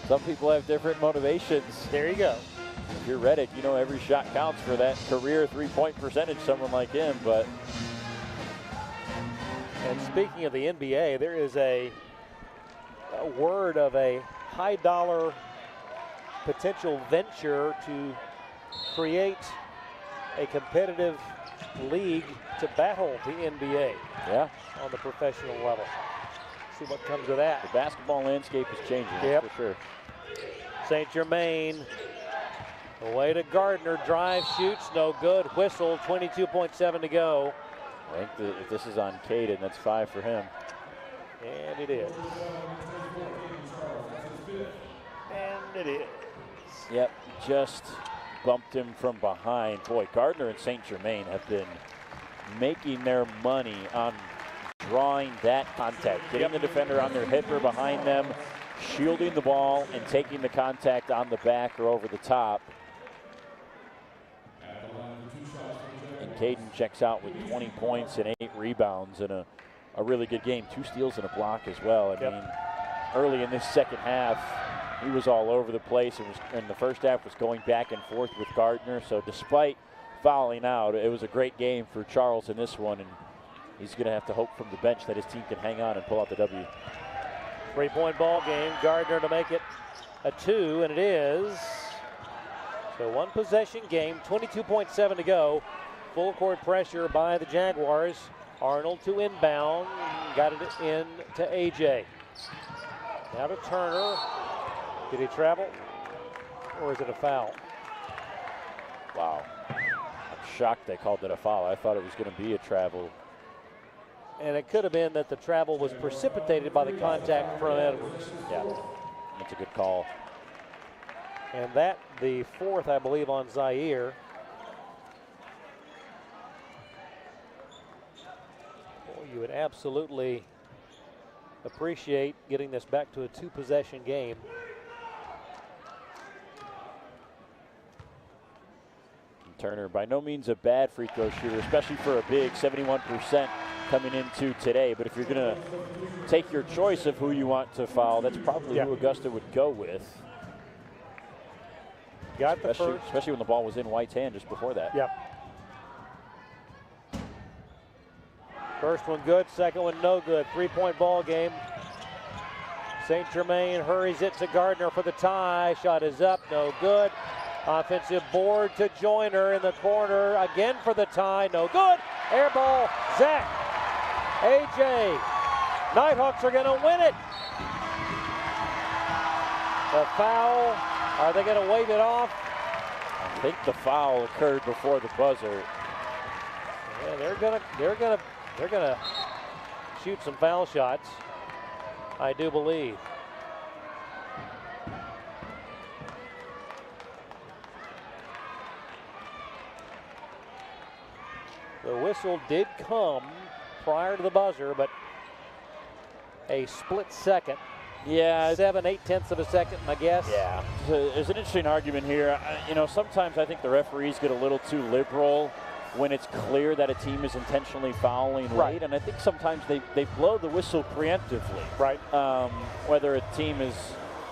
[SPEAKER 2] some people have different motivations.
[SPEAKER 1] There you go.
[SPEAKER 2] If you're Redick, you know every shot counts for that career three-point percentage, someone like him. But
[SPEAKER 1] and speaking of the NBA, there is a word of a high-dollar potential venture to create a competitive league to battle the NBA on the professional level. see what comes of that.
[SPEAKER 2] The basketball landscape is changing,
[SPEAKER 1] yep,
[SPEAKER 2] that's for sure.
[SPEAKER 1] St. Germain, away to Gardner, drive, shoots, no good, whistle, 22.7 to go.
[SPEAKER 2] I think if this is on Caden, that's 5 for him.
[SPEAKER 1] And it is. And it is.
[SPEAKER 2] Yep, just bumped him from behind. Boy, Gardner and St. Germain have been making their money on drawing that contact, getting the defender on their hip or behind them, shielding the ball, and taking the contact on the back or over the top. And Caden checks out with 20 points and 8 rebounds and a really good game. 2 steals and a block as well. I mean, early in this second half, he was all over the place. In the first half was going back and forth with Gardner. So despite fouling out, it was a great game for Charles in this one. And he's going to have to hope from the bench that his team can hang on and pull out the W.
[SPEAKER 1] 3-point ball game. Gardner to make it a 2, and it is. So 1 possession game, 22.7 to go. Full court pressure by the Jaguars. Arnold to inbound, got it in to AJ. Now to Turner. Did he travel, or is it a foul?
[SPEAKER 2] Wow. I'm shocked they called it a foul. I thought it was going to be a travel.
[SPEAKER 1] And it could have been that the travel was precipitated by the contact from Edwards.
[SPEAKER 2] Yeah, that's a good call.
[SPEAKER 1] And that, the 4th, I believe, on Zaire. Boy, you would absolutely appreciate getting this back to a 2-possession game.
[SPEAKER 2] Turner, by no means a bad free throw shooter, especially for a big, 71% coming into today. But if you're going to take your choice of who you want to foul, that's probably who Augusta would go with.
[SPEAKER 1] Got the first.
[SPEAKER 2] Especially when the ball was in White's hand just before that.
[SPEAKER 1] Yep. First one good, second one no good. 3-point ball game. St. Germain hurries it to Gardner for the tie. Shot is up, no good. Offensive board to Joyner in the corner. Again for the tie, no good. Air ball, Zach. AJ. Nighthawks are going to win it. The foul. Are they going to wave it off?
[SPEAKER 2] I think the foul occurred before the buzzer.
[SPEAKER 1] Yeah, they're gonna shoot some foul shots, I do believe. The whistle did come prior to the buzzer, but a split second.
[SPEAKER 2] Yeah.
[SPEAKER 1] 7/8 of a second, I guess.
[SPEAKER 2] Yeah. There's an interesting argument here. You know, sometimes I think the referees get a little too liberal when it's clear that a team is intentionally fouling late. And I think sometimes they blow the whistle preemptively.
[SPEAKER 1] Right.
[SPEAKER 2] Whether a team is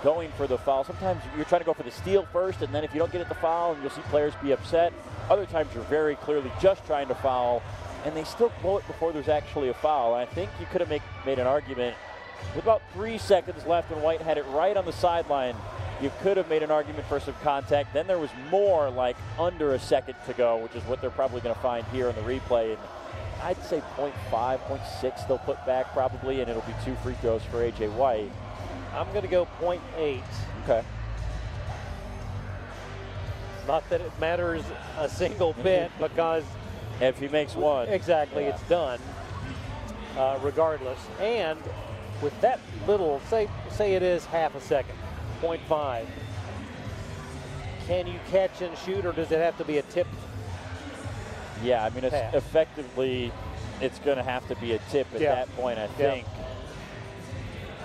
[SPEAKER 2] going for the foul. Sometimes you're trying to go for the steal first, and then if you don't get it the foul, and you'll see players be upset. Other times you're very clearly just trying to foul, and they still blow it before there's actually a foul. And I think you could have made an argument with about 3 seconds left when White had it right on the sideline. You could have made an argument for some contact. Then there was more like under a second to go, which is what they're probably going to find here in the replay. And I'd say 0.5, 0.6 they'll put back probably, and it'll be 2 free throws for A.J. White.
[SPEAKER 1] I'm going to go 0.8.
[SPEAKER 2] Okay.
[SPEAKER 1] Not that it matters a single bit, because
[SPEAKER 2] if he makes one.
[SPEAKER 1] Exactly, it's done regardless. And with that little, say it is half a second, 0.5. Can you catch and shoot, or does it have to be a tip?
[SPEAKER 2] Yeah, I mean, it's effectively, it's going to have to be a tip at that point, I think.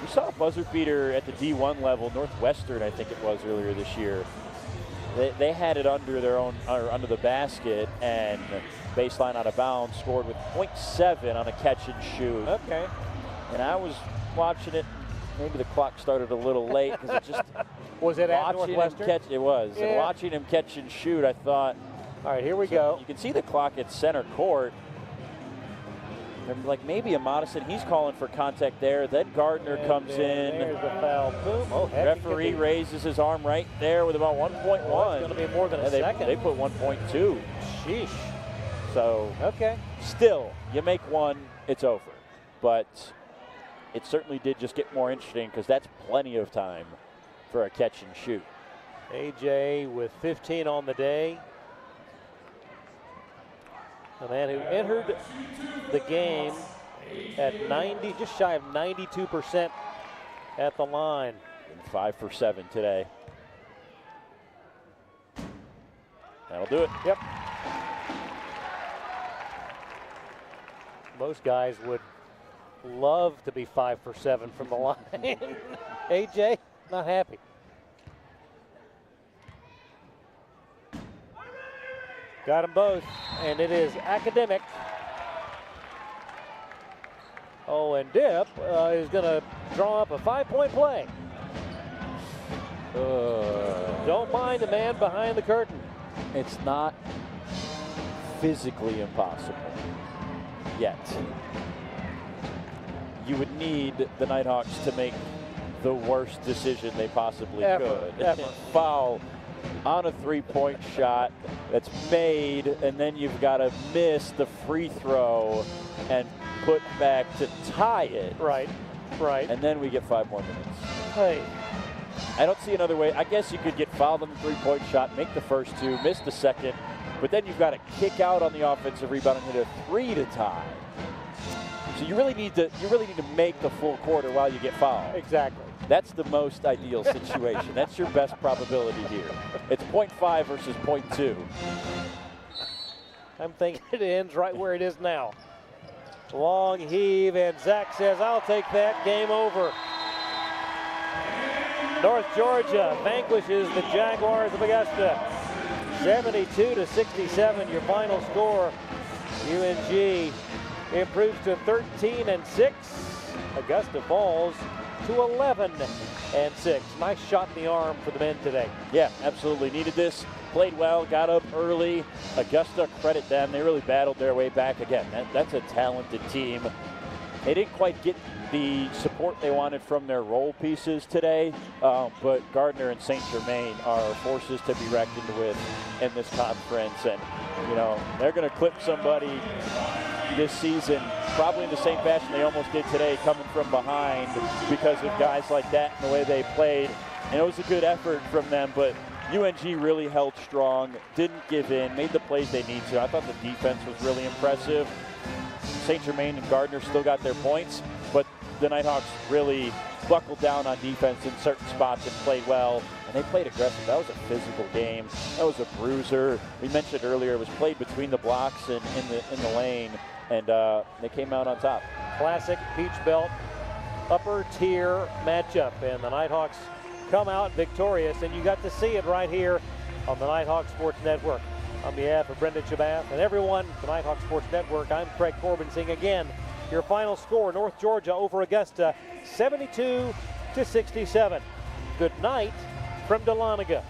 [SPEAKER 2] We saw a buzzer beater at the D1 level, Northwestern, I think it was, earlier this year. They had it under their own, or under the basket, and baseline out of bounds, scored with 0.7 on a catch and shoot.
[SPEAKER 1] Okay.
[SPEAKER 2] And I was watching it. Maybe the clock started a little late because it just
[SPEAKER 1] was it at Northwestern?
[SPEAKER 2] It was.
[SPEAKER 1] Yeah.
[SPEAKER 2] And watching him catch and shoot, I thought,
[SPEAKER 1] all right, here we go.
[SPEAKER 2] You can see the clock at center court. And like maybe a Modison, he's calling for contact there. Then Gardner comes in.
[SPEAKER 1] There's the foul. Boom. Oh,
[SPEAKER 2] referee raises his arm right there with about 1.1.
[SPEAKER 1] It's going to be more than a second.
[SPEAKER 2] They put 1.2.
[SPEAKER 1] Sheesh.
[SPEAKER 2] So
[SPEAKER 1] okay.
[SPEAKER 2] Still, you make one, it's over. But it certainly did just get more interesting because that's plenty of time for a catch and shoot.
[SPEAKER 1] AJ with 15 on the day. A man who entered the game at 90, just shy of 92% at the line.
[SPEAKER 2] And 5 for 7 today. That'll do it.
[SPEAKER 1] Yep. Most guys would love to be 5 for 7 from the line. AJ, not happy. Got them both, and it is academic. Oh, and Dip is going to draw up a 5-point play. Don't mind the man behind the curtain.
[SPEAKER 2] It's not physically impossible yet. You would need the Nighthawks to make the worst decision they possibly could. Foul on a three-point shot that's made, and then you've got to miss the free throw and put back to tie it.
[SPEAKER 1] Right.
[SPEAKER 2] And then we get 5 more minutes.
[SPEAKER 1] Hey.
[SPEAKER 2] I don't see another way. I guess you could get fouled on the three-point shot, make the first two, miss the second, but then you've got to kick out on the offensive rebound and hit a 3 to tie. So you really need to make the full quarter while you get fouled.
[SPEAKER 1] Exactly.
[SPEAKER 2] That's the most ideal situation. That's your best probability here. It's 0.5 versus 0.2.
[SPEAKER 1] I'm thinking it ends right where it is now. Long heave, and Zach says, I'll take that. Game over. North Georgia vanquishes the Jaguars of Augusta. 72-67, your final score. UNG improves to 13-6. Augusta falls to 11-6. Nice shot in the arm for the men today.
[SPEAKER 2] Yeah, absolutely. Needed this. Played well, got up early. Augusta, credit them. They really battled their way back again. That's a talented team. They didn't quite get the support they wanted from their role pieces today, but Gardner and St. Germain are forces to be reckoned with in this conference. And, you know, they're going to clip somebody this season, probably in the same fashion they almost did today, coming from behind because of guys like that and the way they played. And it was a good effort from them, but UNG really held strong, didn't give in, made the plays they need to. I thought the defense was really impressive. St. Germain and Gardner still got their points, but the Nighthawks really buckled down on defense in certain spots and played well, and they played aggressive. That was a physical game. That was a bruiser. We mentioned earlier it was played between the blocks and in the lane, and they came out on top.
[SPEAKER 1] Classic Peach Belt upper tier matchup, and the Nighthawks come out victorious, and you got to see it right here on the Nighthawk Sports Network. On behalf of Brendan Shabath and everyone at the Nighthawk Sports Network, I'm Craig Corbin saying again, your final score, North Georgia over Augusta, 72-67. Good night from Dahlonega.